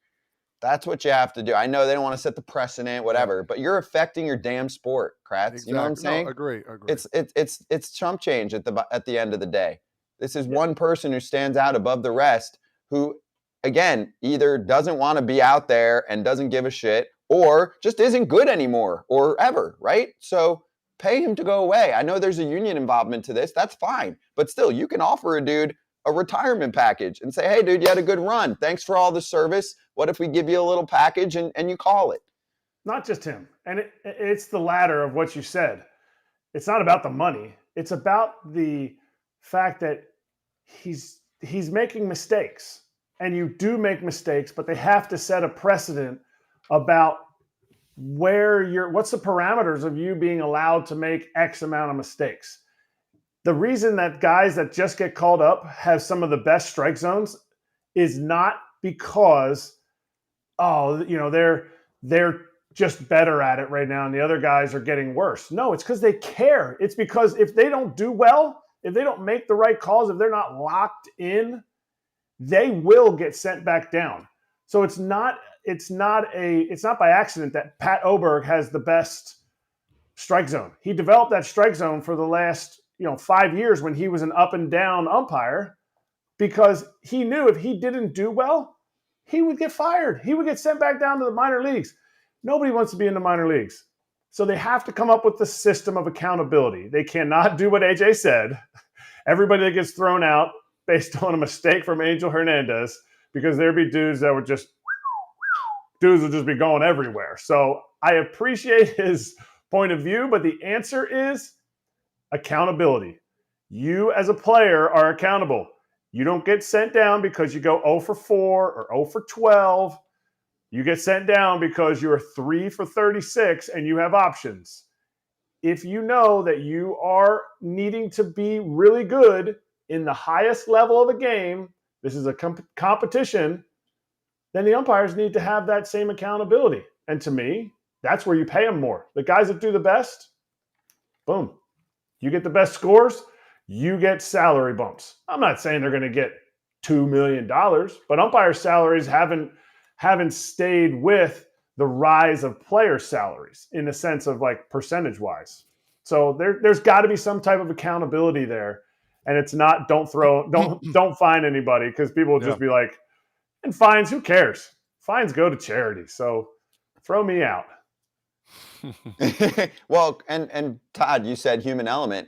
That's what you have to do. I know they don't want to set the precedent, whatever, but you're affecting your damn sport, Kratz. Exactly. You know what I'm saying? No, agree. It's chump change at the end of the day. This is one person who stands out above the rest, who, again, either doesn't want to be out there and doesn't give a shit, or just isn't good anymore, or ever, right? So pay him to go away. I know there's a union involvement to this. That's fine. But still, you can offer a dude a retirement package and say, hey, dude, you had a good run. Thanks for all the service. What if we give you a little package and you call it? Not just him. And it's the latter of what you said. It's not about the money. It's about the fact that he's making mistakes. And you do make mistakes, but they have to set a precedent about what's the parameters of you being allowed to make X amount of mistakes. The reason that guys that just get called up have some of the best strike zones is not because, they're just better at it right now and the other guys are getting worse. No, it's because they care. It's because if they don't do well, if they don't make the right calls, if they're not locked in, they will get sent back down. So it's not by accident that Pat Oberg has the best strike zone. He developed that strike zone for the last 5 years when he was an up and down umpire, because he knew if he didn't do well, he would get fired. He would get sent back down to the minor leagues. Nobody wants to be in the minor leagues. So they have to come up with the system of accountability. They cannot do what AJ said. Everybody that gets thrown out based on a mistake from Angel Hernandez, because there'd be dudes that would just be going everywhere. So I appreciate his point of view, but the answer is accountability. You as a player are accountable. You don't get sent down because you go 0 for 4 or 0 for 12. You get sent down because you're 3 for 36 and you have options. If you know that you are needing to be really good in the highest level of a game, this is a competition, then the umpires need to have that same accountability. And to me, that's where you pay them more. The guys that do the best, boom. You get the best scores, you get salary bumps. I'm not saying they're going to get $2 million, but umpire salaries haven't stayed with the rise of player salaries in the sense of like percentage-wise. So there's got to be some type of accountability there. And it's not don't find anybody, because people will just be like, And fines, who cares? Fines go to charity. So throw me out. Well, and Todd, you said human element.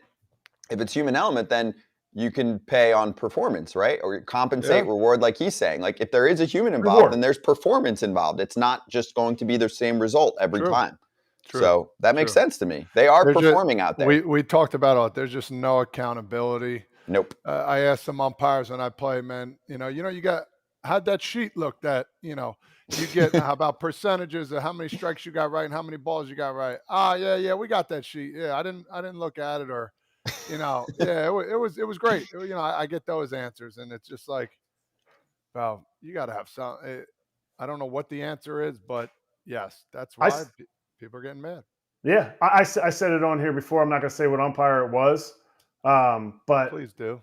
If it's human element, then you can pay on performance, right? Or compensate, reward, like he's saying. Like if there is a human involved, Reward. then there's performance involved. It's not just going to be the same result every time. True. So that makes sense to me. They are performing out there. We talked about it. There's just no accountability. Nope. I asked some umpires when I play, man, you got, how'd that sheet look that, you get how about percentages of how many strikes you got right and how many balls you got right. Yeah, we got that sheet. Yeah, I didn't look at it, or, it was great. I get those answers, and it's just like, well, you got to have some. I don't know what the answer is, but yes, that's why people are getting mad. Yeah, I said it on here before. I'm not going to say what umpire it was, but please do.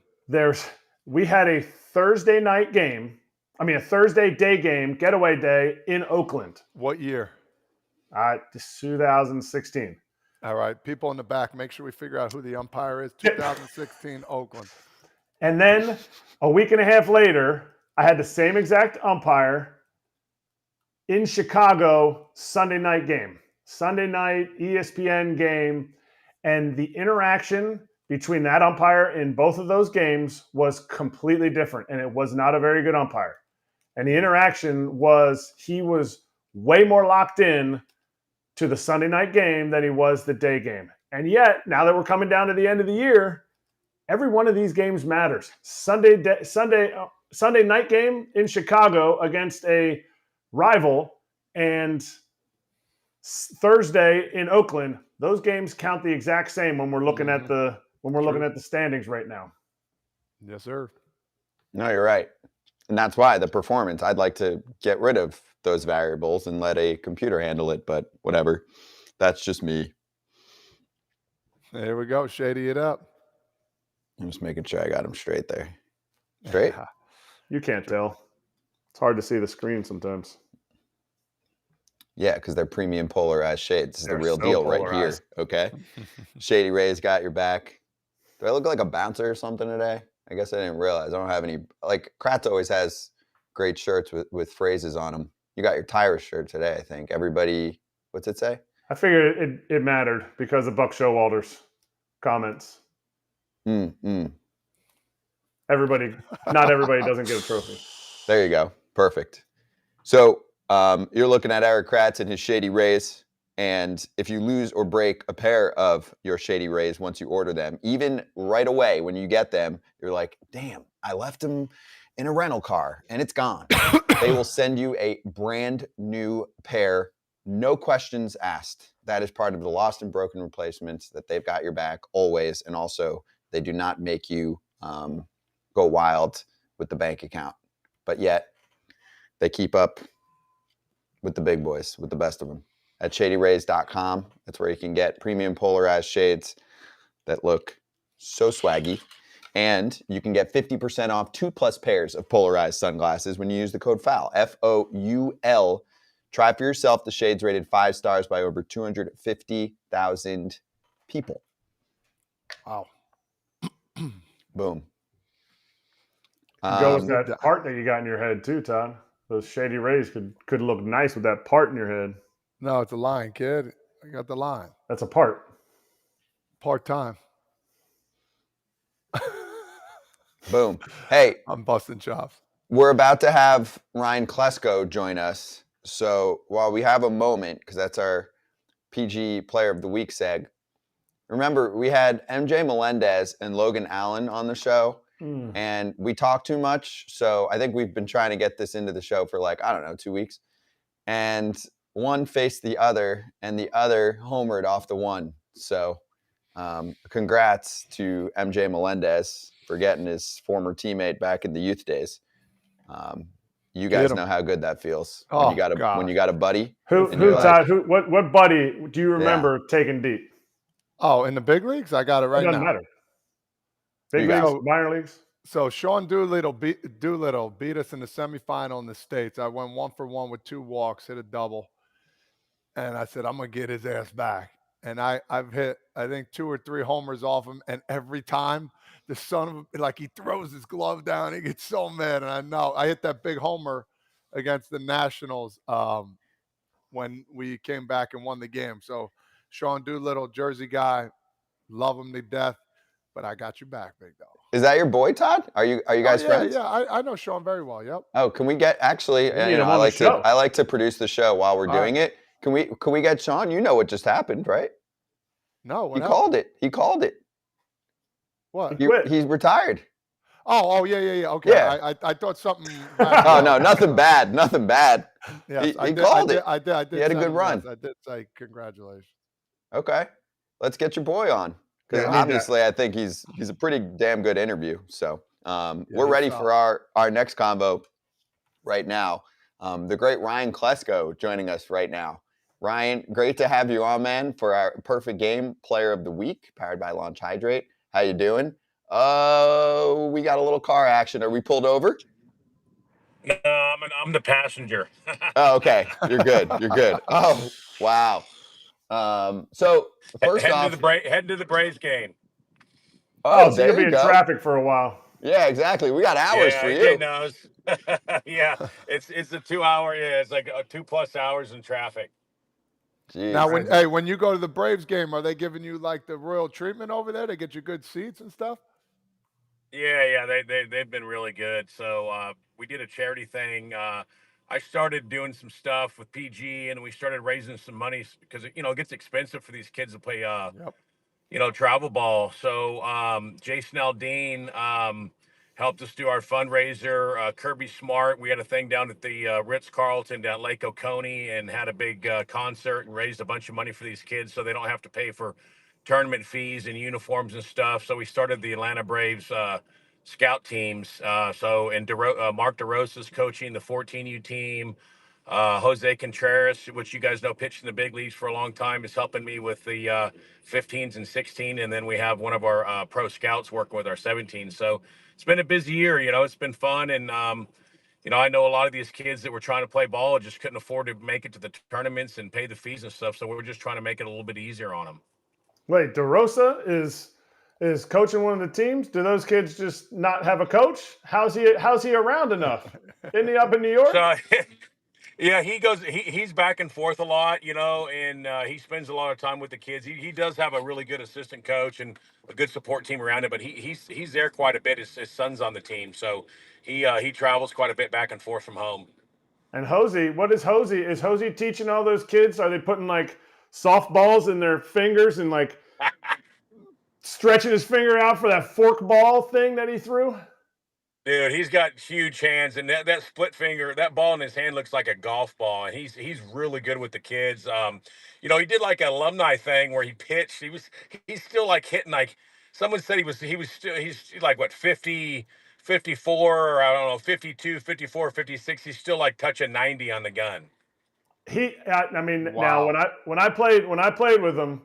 We had a Thursday night game. I mean, a Thursday day game, getaway day in Oakland. What year? 2016. All right, people in the back, make sure we figure out who the umpire is. 2016 Oakland. And then a week and a half later, I had the same exact umpire in Chicago, Sunday night game. Sunday night ESPN game. And the interaction between that umpire in both of those games was completely different. And it was not a very good umpire. And the interaction was, he was way more locked in to the Sunday night game than he was the day game. And yet, now that we're coming down to the end of the year, every one of these games matters. Sunday night game in Chicago against a rival, and Thursday in Oakland. Those games count the exact same when we're looking at the looking at the standings right now. Yes, sir. No, you're right. And that's why the performance, I'd like to get rid of those variables and let a computer handle it, but whatever. That's just me. There we go. Shady it up. I'm just making sure I got him straight there. Straight? You can't tell. It's hard to see the screen sometimes. Yeah, because they're premium polarized shades. This is the real so deal polarized. right here. Okay. Shady Ray's got your back. Do I look like a bouncer or something today? I guess I didn't realize. I don't have any. Like, Kratz always has great shirts with phrases on them. You got your Tyrus shirt today, I think. Everybody, what's it say? I figured it mattered because of Buck Showalter's comments. Everybody, not everybody doesn't get a trophy. There you go. Perfect. So you're looking at Erik Kratz and his Shady Rays. And if you lose or break a pair of your Shady Rays once you order them, even right away when you get them, you're like, damn, I left them in a rental car and it's gone. They will send you a brand new pair, no questions asked. That is part of the lost and broken replacements, that they've got your back always. And also, they do not make you go wild with the bank account. But yet, they keep up with the big boys, with the best of them. At shadyrays.com, that's where you can get premium polarized shades that look so swaggy. And you can get 50% off 2+ pairs of polarized sunglasses when you use the code FOUL, F-O-U-L. Try for yourself the shades rated 5 stars by over 250,000 people. Wow. Boom. Go with that part that you got in your head too, Todd. Those Shady Rays could look nice with that part in your head. No, it's a line, kid. I got the line. That's a part. Part-time. Boom. Hey, I'm busting chops. We're about to have Ryan Klesko join us. So while we have a moment, because that's our PG Player of the Week seg, remember we had MJ Melendez and Logan Allen on the show, and we talked too much. So I think we've been trying to get this into the show for 2 weeks. And one faced the other, and the other homered off the one. So congrats to MJ Melendez for getting his former teammate back in the youth days. You guys know how good that feels when you got a buddy. What buddy do you remember taking deep? Oh, in the big leagues, I got it right now. It doesn't matter. Big leagues, minor leagues. So Sean Doolittle beat us in the semifinal in the States. I went 1-for-1 with 2 walks, hit a double, and I said I'm gonna get his ass back. And I've hit, I think, 2 or 3 homers off him, and every time the son of he throws his glove down, he gets so mad. And I know I hit that big homer against the Nationals when we came back and won the game. So Sean Doolittle, Jersey guy, love him to death, but I got you back, big dog. Is that your boy, Todd? Are you guys friends? Yeah, I know Sean very well. Yep. Oh, can we get actually? We need You know, him I on the like show. to produce the show while we're doing it. Can we get Sean? You know what just happened, right? No, what He happened? called it. He called it. What? He's retired. Oh, yeah. Okay. Yeah. I thought something. Oh no, nothing bad. Nothing bad. Yes, he called it. I did. He had a good run. Yes, I did say congratulations. Okay, let's get your boy on because Yeah, I need obviously I think he's a pretty damn good interview. So we're ready for our next combo right now. The great Ryan Klesko joining us right now. Ryan, great to have you on, man, for our Perfect Game Player of the Week, powered by Launch Hydrate. How you doing? Oh, we got a little car action. Are we pulled over? No, I'm the passenger. Oh, okay. You're good. You're good. Oh, wow. So first heading off, to the Braves game. oh, so there you'll be you in go. traffic for a while. Yeah, exactly. We got hours for you. AJ knows. Yeah, it's a 2 hour. Yeah, it's like 2+ hours in traffic. Jeez. Now, when you go to the Braves game, are they giving you like the royal treatment over there? They get you good seats and stuff. Yeah, they've been really good. So we did a charity thing. I started doing some stuff with PG, and we started raising some money because it gets expensive for these kids to play travel ball. So Jason Aldean helped us do our fundraiser. Kirby Smart, we had a thing down at the Ritz-Carlton down at Lake Oconee and had a big concert and raised a bunch of money for these kids so they don't have to pay for tournament fees and uniforms and stuff. So we started the Atlanta Braves scout teams. Mark DeRosa's coaching the 14U team. Jose Contreras, which you guys know pitched in the big leagues for a long time, is helping me with the 15s and 16. And then we have one of our pro scouts working with our 17s. So it's been a busy year. It's been fun. And, I know a lot of these kids that were trying to play ball just couldn't afford to make it to the tournaments and pay the fees and stuff. So we're just trying to make it a little bit easier on them. Wait, DeRosa is coaching one of the teams? Do those kids just not have a coach? How's he around enough? Isn't he up in New York? So, yeah, he's back and forth a lot, and he spends a lot of time with the kids. He does have a really good assistant coach and a good support team around him, but he's there quite a bit. His son's on the team, so he travels quite a bit back and forth from home. And Hosey, what is Hosey? Is Hosey teaching all those kids? Are they putting like softballs in their fingers and like stretching his finger out for that fork ball thing that he threw? Dude, he's got huge hands, and that split finger, that ball in his hand looks like a golf ball, and he's really good with the kids. He did like an alumni thing where he pitched. He's still like hitting like someone said he's like what 50, 54, or I don't know 52, 54, 56. He's still like touching 90 on the gun. Now when I played with him,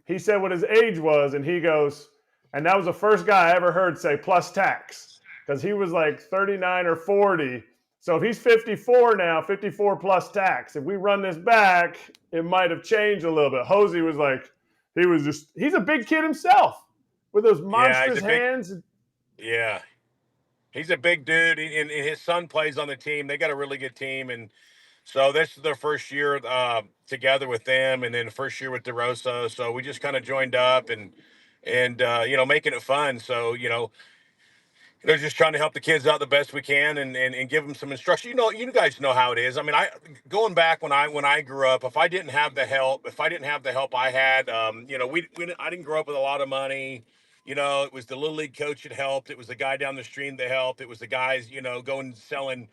he said what his age was, and he goes, and that was the first guy I ever heard say plus tax. Because he was like 39 or 40. So if he's 54 now, 54 plus tax. If we run this back, it might have changed a little bit. Hosey was like, he's a big kid himself with those monstrous hands. Yeah. He's a big dude, and his son plays on the team. They got a really good team, and so this is their first year together with them, and then the first year with DeRosa. So we just kind of joined up and making it fun. So, they're just trying to help the kids out the best we can and give them some instruction. You guys know how it is. I mean, going back when I grew up, if I didn't have the help I had, I didn't grow up with a lot of money. It was the little league coach that helped. It was the guy down the stream that helped. It was the guys, going selling,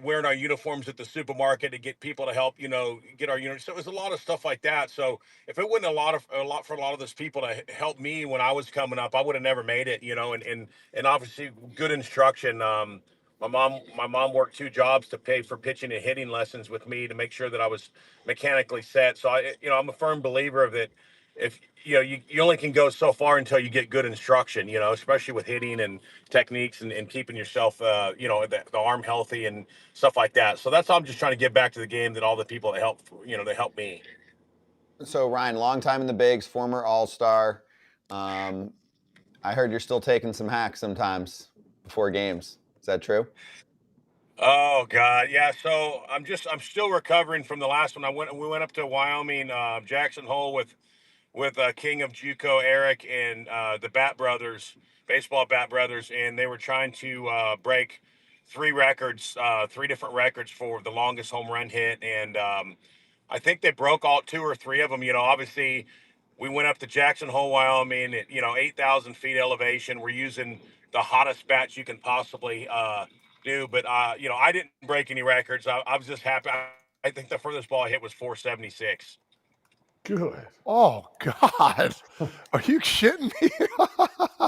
wearing our uniforms at the supermarket to get people to help, get our uniforms. So it was a lot of stuff like that. So if it wasn't a lot for a lot of those people to help me when I was coming up, I would have never made it, and obviously good instruction. My mom worked 2 jobs to pay for pitching and hitting lessons with me to make sure that I was mechanically set. So I'm a firm believer of that. If you only can go so far until you get good instruction, especially with hitting and techniques and keeping yourself, the arm healthy and stuff like that. So that's how I'm just trying to give back to the game that all the people that help me. So Ryan, long time in the bigs, former All-Star. I heard you're still taking some hacks sometimes before games. Is that true? Oh God, yeah. So I'm still recovering from the last one. We went up to Wyoming, Jackson Hole with King of JUCO Eric and the Bat Brothers, baseball Bat Brothers, and they were trying to break three different records for the longest home run hit, and I think they broke all two or three of them. Obviously, we went up to Jackson Hole, Wyoming, at 8,000 feet elevation. We're using the hottest bats you can possibly do, but I didn't break any records. I was just happy. I think the furthest ball I hit was 476. Good. Oh God, are you shitting me?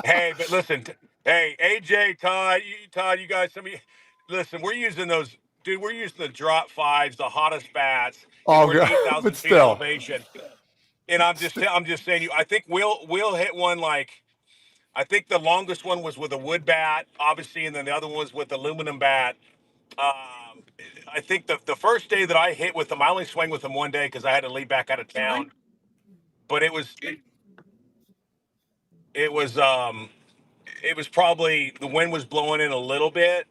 Hey, but listen, hey, AJ, Todd, you guys, listen, we're using those, dude. We're using the drop fives, the hottest bats, and Oh we're at God, 8,000 but feet still, elevation. And I'm just saying, I think we'll hit one like, I think the longest one was with a wood bat, obviously, and then the other one was with aluminum bat. I think the first day that I hit with them, I only swung with them one day because I had to leave back out of town. But it was probably, the wind was blowing in a little bit.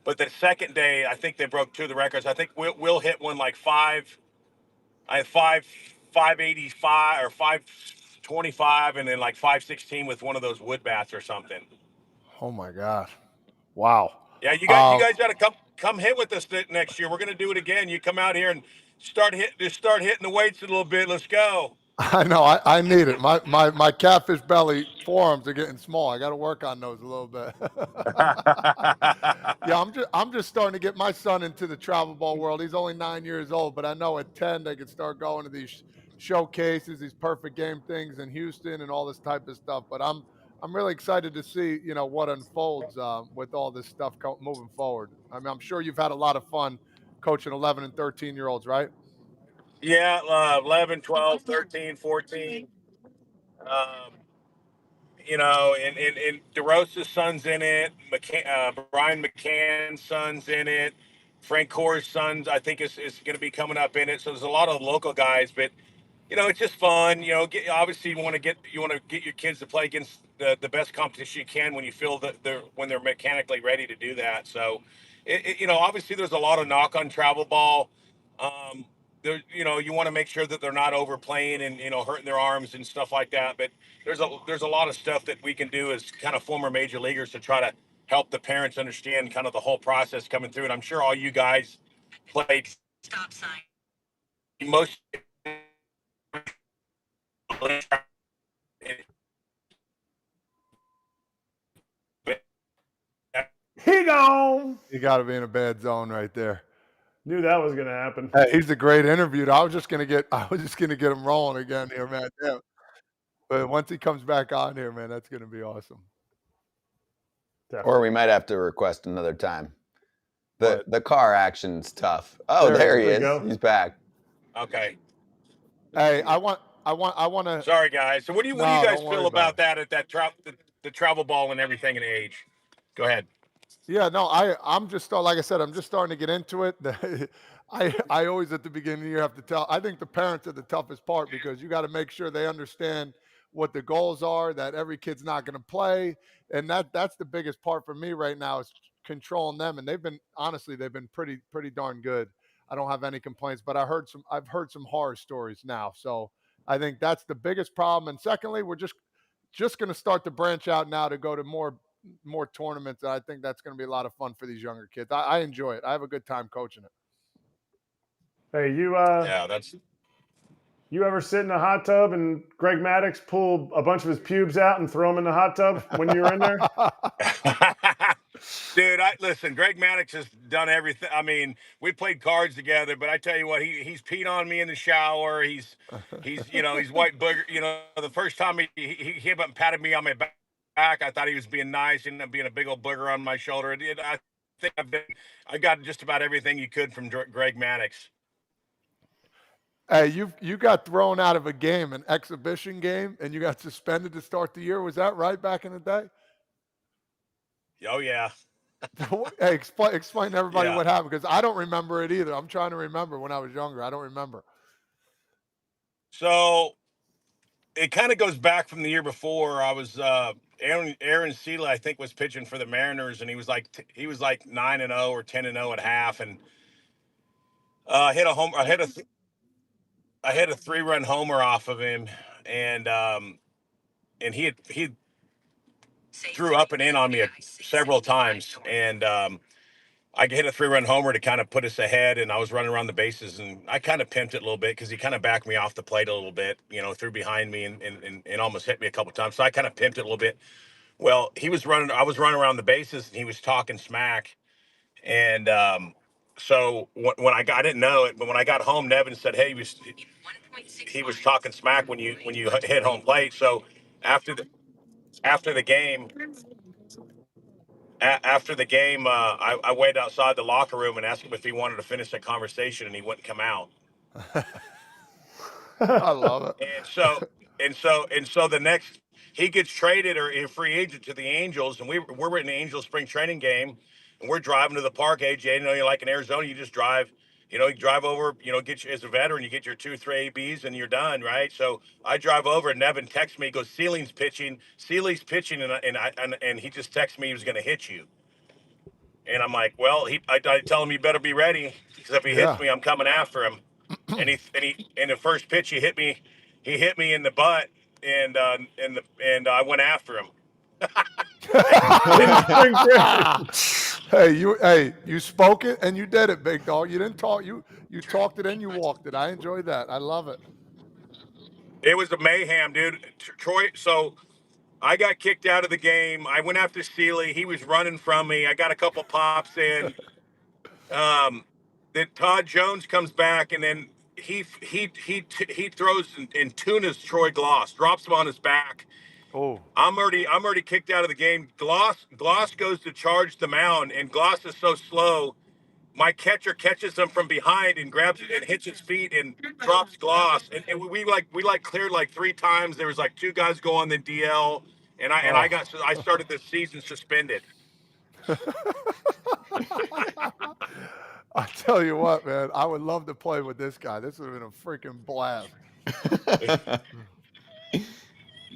But the second day, I think they broke two of the records. I think we'll hit one like 585 or 525, and then like 516 with one of those wood bats or something. oh my God, wow. Yeah, you guys got to come hit with us next year. We're gonna do it again. You come out here and start hitting the weights a little bit. Let's go. I know. I need it. My catfish belly forearms are getting small. I got to work on those a little bit. Yeah, I'm just starting to get my son into the travel ball world. He's only 9 years old, but I know at 10 they can start going to these showcases, these perfect game things in Houston, and all this type of stuff. But I'm really excited to see what unfolds with all this stuff moving forward. I mean, I'm sure you've had a lot of fun coaching 11 and 13-year-olds, right? Yeah, 11, 12, 13, 14. Um, and DeRosa's son's in it. Brian McCann's son's in it. Frank Core's son, I think, is going to be coming up in it. So there's a lot of local guys, but it's just fun. Obviously you want to get your kids to play against the best competition you can when you feel that when they're mechanically ready to do that. So, obviously there's a lot of knock on travel ball. You want to make sure that they're not overplaying and hurting their arms and stuff like that. But there's a lot of stuff that we can do as kind of former major leaguers to try to help the parents understand kind of the whole process coming through. And I'm sure all you guys played stop sign most. He gone. You got to be in a bad zone right there. Knew that was going to happen. Hey, he's a great interview. I was just gonna get him rolling again here, man. Yeah. But once he comes back on here, man, that's gonna be awesome. Or we might have to request another time. The car action's tough. Oh, there he is. Go. He's back. Okay. Hey, I want to. Sorry, guys. So what do you guys don't worry feel about about that at that the travel ball and everything and age? Go ahead. Yeah, no, I'm just like I said, I'm just starting to get into it. I always at the beginning of the year have to tell. I think the parents are the toughest part because you got to make sure they understand what the goals are, that every kid's not going to play, and that's the biggest part for me right now is controlling them. And they've been pretty darn good. I don't have any complaints, but I've heard some horror stories now. So I think that's the biggest problem. And secondly, we're just going to start to branch out now to go to more tournaments. And I think that's going to be a lot of fun for these younger kids. I enjoy it. I have a good time coaching it. Hey, that's. You ever sit in a hot tub and Greg Maddux pull a bunch of his pubes out and throw them in the hot tub when you were in there? Dude, listen, Greg Maddux has done everything. I mean, we played cards together, but I tell you what, he's peed on me in the shower. He's he's white booger. The first time he came up and patted me on my back, I thought he was being nice and being a big old booger on my shoulder. I think I got just about everything you could from Greg Maddux. Hey, you got thrown out of a game, an exhibition game, and you got suspended to start the year. Was that right back in the day? Oh yeah. Hey, explain to everybody Yeah. what happened because I don't remember it either. I'm trying to remember when I was younger. I don't remember. So it kind of goes back from the year before. I was Aaron Sela, I think, was pitching for the Mariners, and he was like 9-0 or 10-0 at half, and hit a home. I hit a 3-run homer off of him, and he threw up and in on me several times, and I hit a 3-run homer to kind of put us ahead, and I was running around the bases, and I kind of pimped it a little bit because he kind of backed me off the plate a little bit, threw behind me and almost hit me a couple times. So I kind of pimped it a little bit. Well, I was running around the bases, and he was talking smack, and so when I didn't know it, but when I got home, Nevin said, "Hey, he was talking smack when you hit home plate." So after the game. After the game, I waited outside the locker room and asked him if he wanted to finish the conversation, and he wouldn't come out. I love it. And so the next he gets traded or a free agent to the Angels, and we're in the Angels spring training game, and we're driving to the park. AJ, you're like in Arizona, you just drive. You drive over. Get you as a veteran, you get your 2-3 ABs, and you're done, right? So I drive over, and Nevin texts me. He goes, Seeley's pitching, and he just texted me he was going to hit you. And I'm like, well, I tell him you better be ready because if he hits me, I'm coming after him. And in the first pitch he hit me in the butt, and I went after him. Hey, you spoke it and you did it, big dog. You didn't talk. You talked it and you walked it. I enjoyed that. I love it. It was a mayhem, dude. Troy. So I got kicked out of the game. I went after Seeley. He was running from me. I got a couple pops in. Then Todd Jones comes back, and then he throws and tunas Troy Gloss, drops him on his back. Oh, I'm already kicked out of the game. Gloss goes to charge the mound, and Gloss is so slow. My catcher catches him from behind and grabs it and hits his feet and drops Gloss. And we cleared like 3 times. There was like 2 guys go on the DL, and I started the season suspended. I tell you what, man, I would love to play with this guy. This would have been a freaking blast.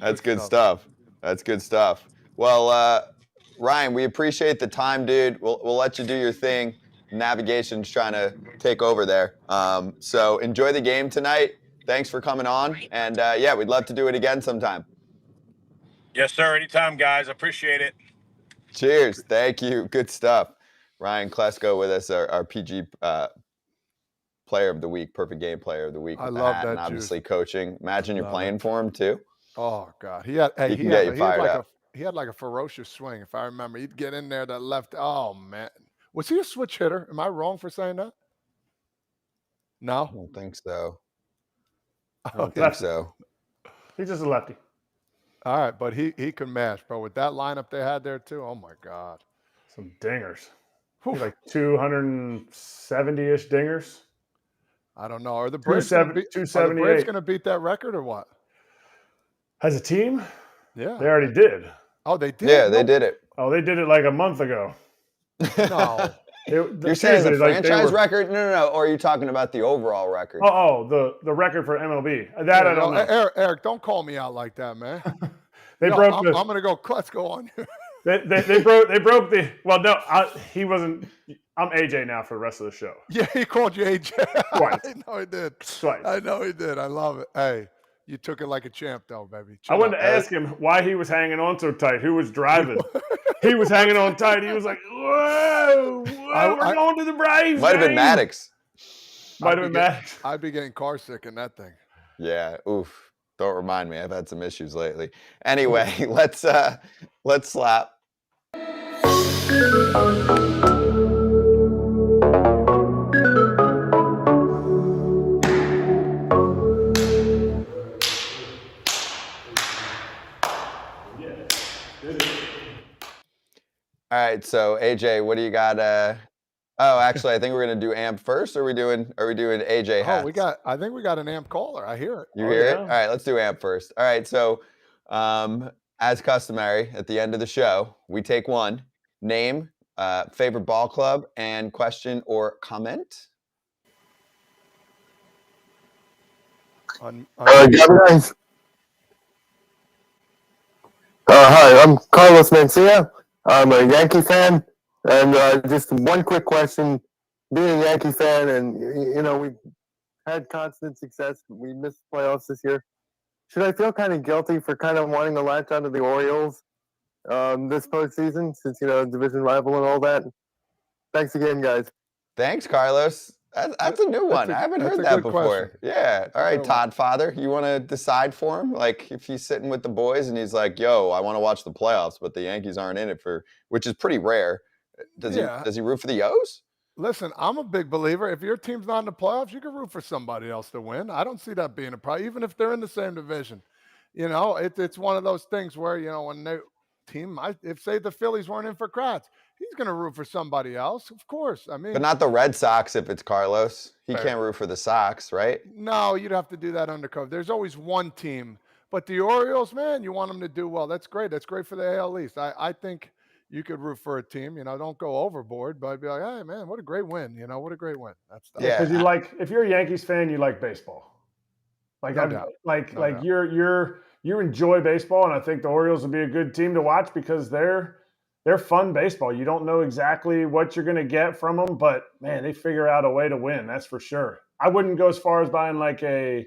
That's good stuff. That's good stuff. Well, Ryan, we appreciate the time, dude. We'll let you do your thing. Navigation's trying to take over there. So enjoy the game tonight. Thanks for coming on. And yeah, we'd love to do it again sometime. Yes, sir. Anytime, guys. I appreciate it. Cheers. Thank you. Good stuff. Ryan Klesko with us, our PG player of the week, perfect game player of the week. I with love hat, that and obviously juice. coaching. Imagine you're playing for him too. Oh God, he had like a ferocious swing. If I remember, he'd get in there that left. Oh man, was he a switch hitter? Am I wrong for saying that? No, I don't think so. I Oh, don't think so. He's just a lefty. all right, but he could mash, bro. With that lineup they had there too. Oh my God, Some dingers. He's like 270-ish dingers. I don't know. Are the Braves going to beat that record or what? As a team? Yeah, They already did. Oh, they did. Yeah, they did it. Oh, they did it like a month ago. No. You're saying the franchise record? No. Or are you talking about the overall record? The record for MLB. That I don't know. Eric, don't call me out like that, man. I'm going to go Klesko on you. They broke the. Well, no, he wasn't. I'm AJ now for the rest of the show. Yeah, he called you AJ. Twice. I know he did. Twice. I know he did. I love it. Hey, you took it like a champ, though, baby. I wanted to ask him why he was hanging on so tight. Who was driving? He was hanging on tight. He was like, "Whoa, we're going to the Braves." Might have been Maddox. Might have been Maddox. I'd be getting car sick in that thing. Yeah. Oof. Don't remind me. I've had some issues lately. Anyway, let's slap. All right, so AJ, what do you got? Actually, I think we're gonna do AMP first. Or are we doing AJ hats? I think we got an AMP caller. I hear it. You hear it? All right, let's do AMP first. All right, so as customary, at the end of the show, we take one name, favorite ball club, and question or comment. Guys, Hi, I'm Carlos Mencia. I'm a Yankee fan, and just one quick question. Being a Yankee fan, and we've had constant success. We missed playoffs this year. Should I feel kind of guilty for kind of wanting to latch onto the Orioles this postseason, since division rival and all that? Thanks again, guys. Thanks, Carlos. That's a new one. I haven't heard that before. Question. Yeah. All right, Todd Father, you want to decide for him? Like, if he's sitting with the boys and he's like, "Yo, I want to watch the playoffs, but the Yankees aren't in it which is pretty rare." Does he root for the O's? Listen, I'm a big believer. If your team's not in the playoffs, you can root for somebody else to win. I don't see that being a problem, even if they're in the same division. It's one of those things where, when they team, if say the Phillies weren't in for Kratz, he's going to root for somebody else, of course. I mean, But not the Red Sox if it's Carlos. He Fair. can't root for the Sox, right? No, you'd have to do that undercover. There's always one team. But the Orioles, man, you want them to do well. That's great. That's great for the AL East. I think you could root for a team. Don't go overboard, but be like, hey, man, what a great win. What a great win. That's Yeah. Because if you're a Yankees fan, you like baseball. Like, No doubt. No doubt. you enjoy baseball, and I think the Orioles would be a good team to watch because they're fun baseball. You don't know exactly what you're going to get from them, but man, they figure out a way to win. That's for sure. I wouldn't go as far as buying like a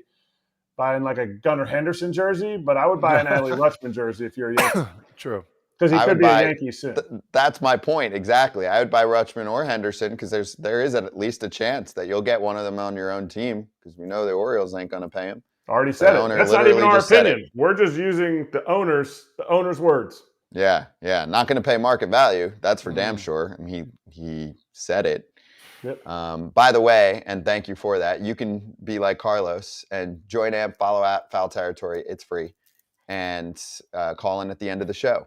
Gunnar Henderson jersey, but I would buy an Adley Rutschman jersey if you're a Yankee. True. Because he could be a Yankee soon. That's my point, exactly. I would buy Rutschman or Henderson because there is at least a chance that you'll get one of them on your own team because we know the Orioles ain't going to pay him. Already said it. That's not even our opinion. We're just using the owner's words. Yeah. Not going to pay market value. That's for damn sure. I mean, he said it. Yep. By the way, and thank you for that, you can be like Carlos and join AMP, follow at Foul Territory. It's free. And call in at the end of the show.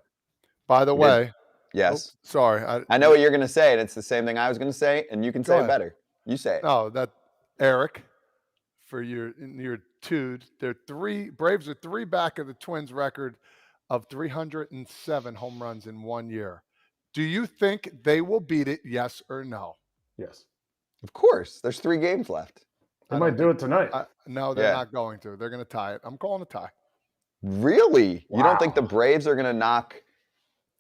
By the way. Yes. Sorry. I know what you're going to say, and it's the same thing I was going to say, and you can say it better. You say it. No, that Eric, for your two, Braves are 3 back of the Twins record of 307 home runs in 1 year. Do you think they will beat it? Yes or no? Yes. Of course. There's 3 games left. They might do it tonight. No, they're not going to. They're going to tie it. I'm calling a tie. Really? Wow. You don't think the Braves are going to knock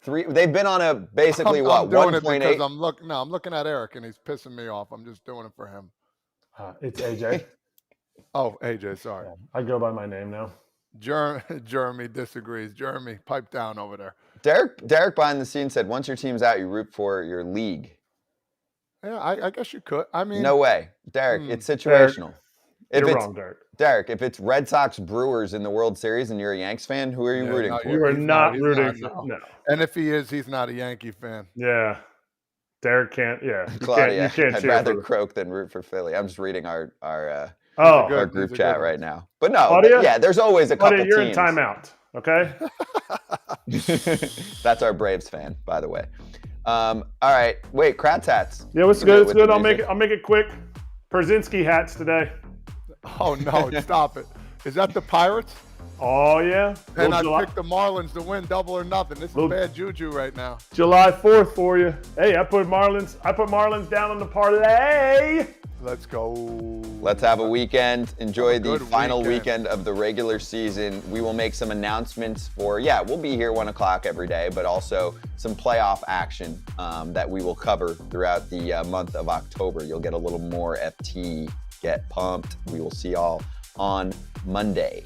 3? They've been on a basically I'm doing 1.8. it because I'm looking at Eric and he's pissing me off. I'm just doing it for him. It's AJ. Oh, AJ, sorry. I go by my name now. Jeremy disagrees. Jeremy, pipe down over there. Derek behind the scenes said, once your team's out, you root for your league. Yeah, I guess you could. I mean, no way. Derek, it's situational. You're wrong, Derek. Derek, if it's Red Sox Brewers in the World Series and you're a Yanks fan, who are you rooting for? You are not rooting for no. And if he is, he's not a Yankee fan. Yeah. Derek can't. Yeah. Claudia, you can't I'd rather croak than root for Philly. I'm just reading our group chat right now. But no, Claudia, there's always a couple you're teams. in timeout. Okay. That's our Braves fan, by the way. All right. Wait, Kratz hats. Yeah, it's good. It's good. I'll make it quick. Perzinski hats today. Oh no, stop it. Is that the Pirates? Oh yeah. And I picked the Marlins to win double or nothing. This is bad juju right now. July 4th for you. Hey, I put Marlins down on the parlay. Let's go. Let's have a weekend. Enjoy the final weekend of the regular season. We will make some announcements we'll be here 1 o'clock every day, but also some playoff action that we will cover throughout the month of October. You'll get a little more FT. Get pumped. We will see y'all on Monday.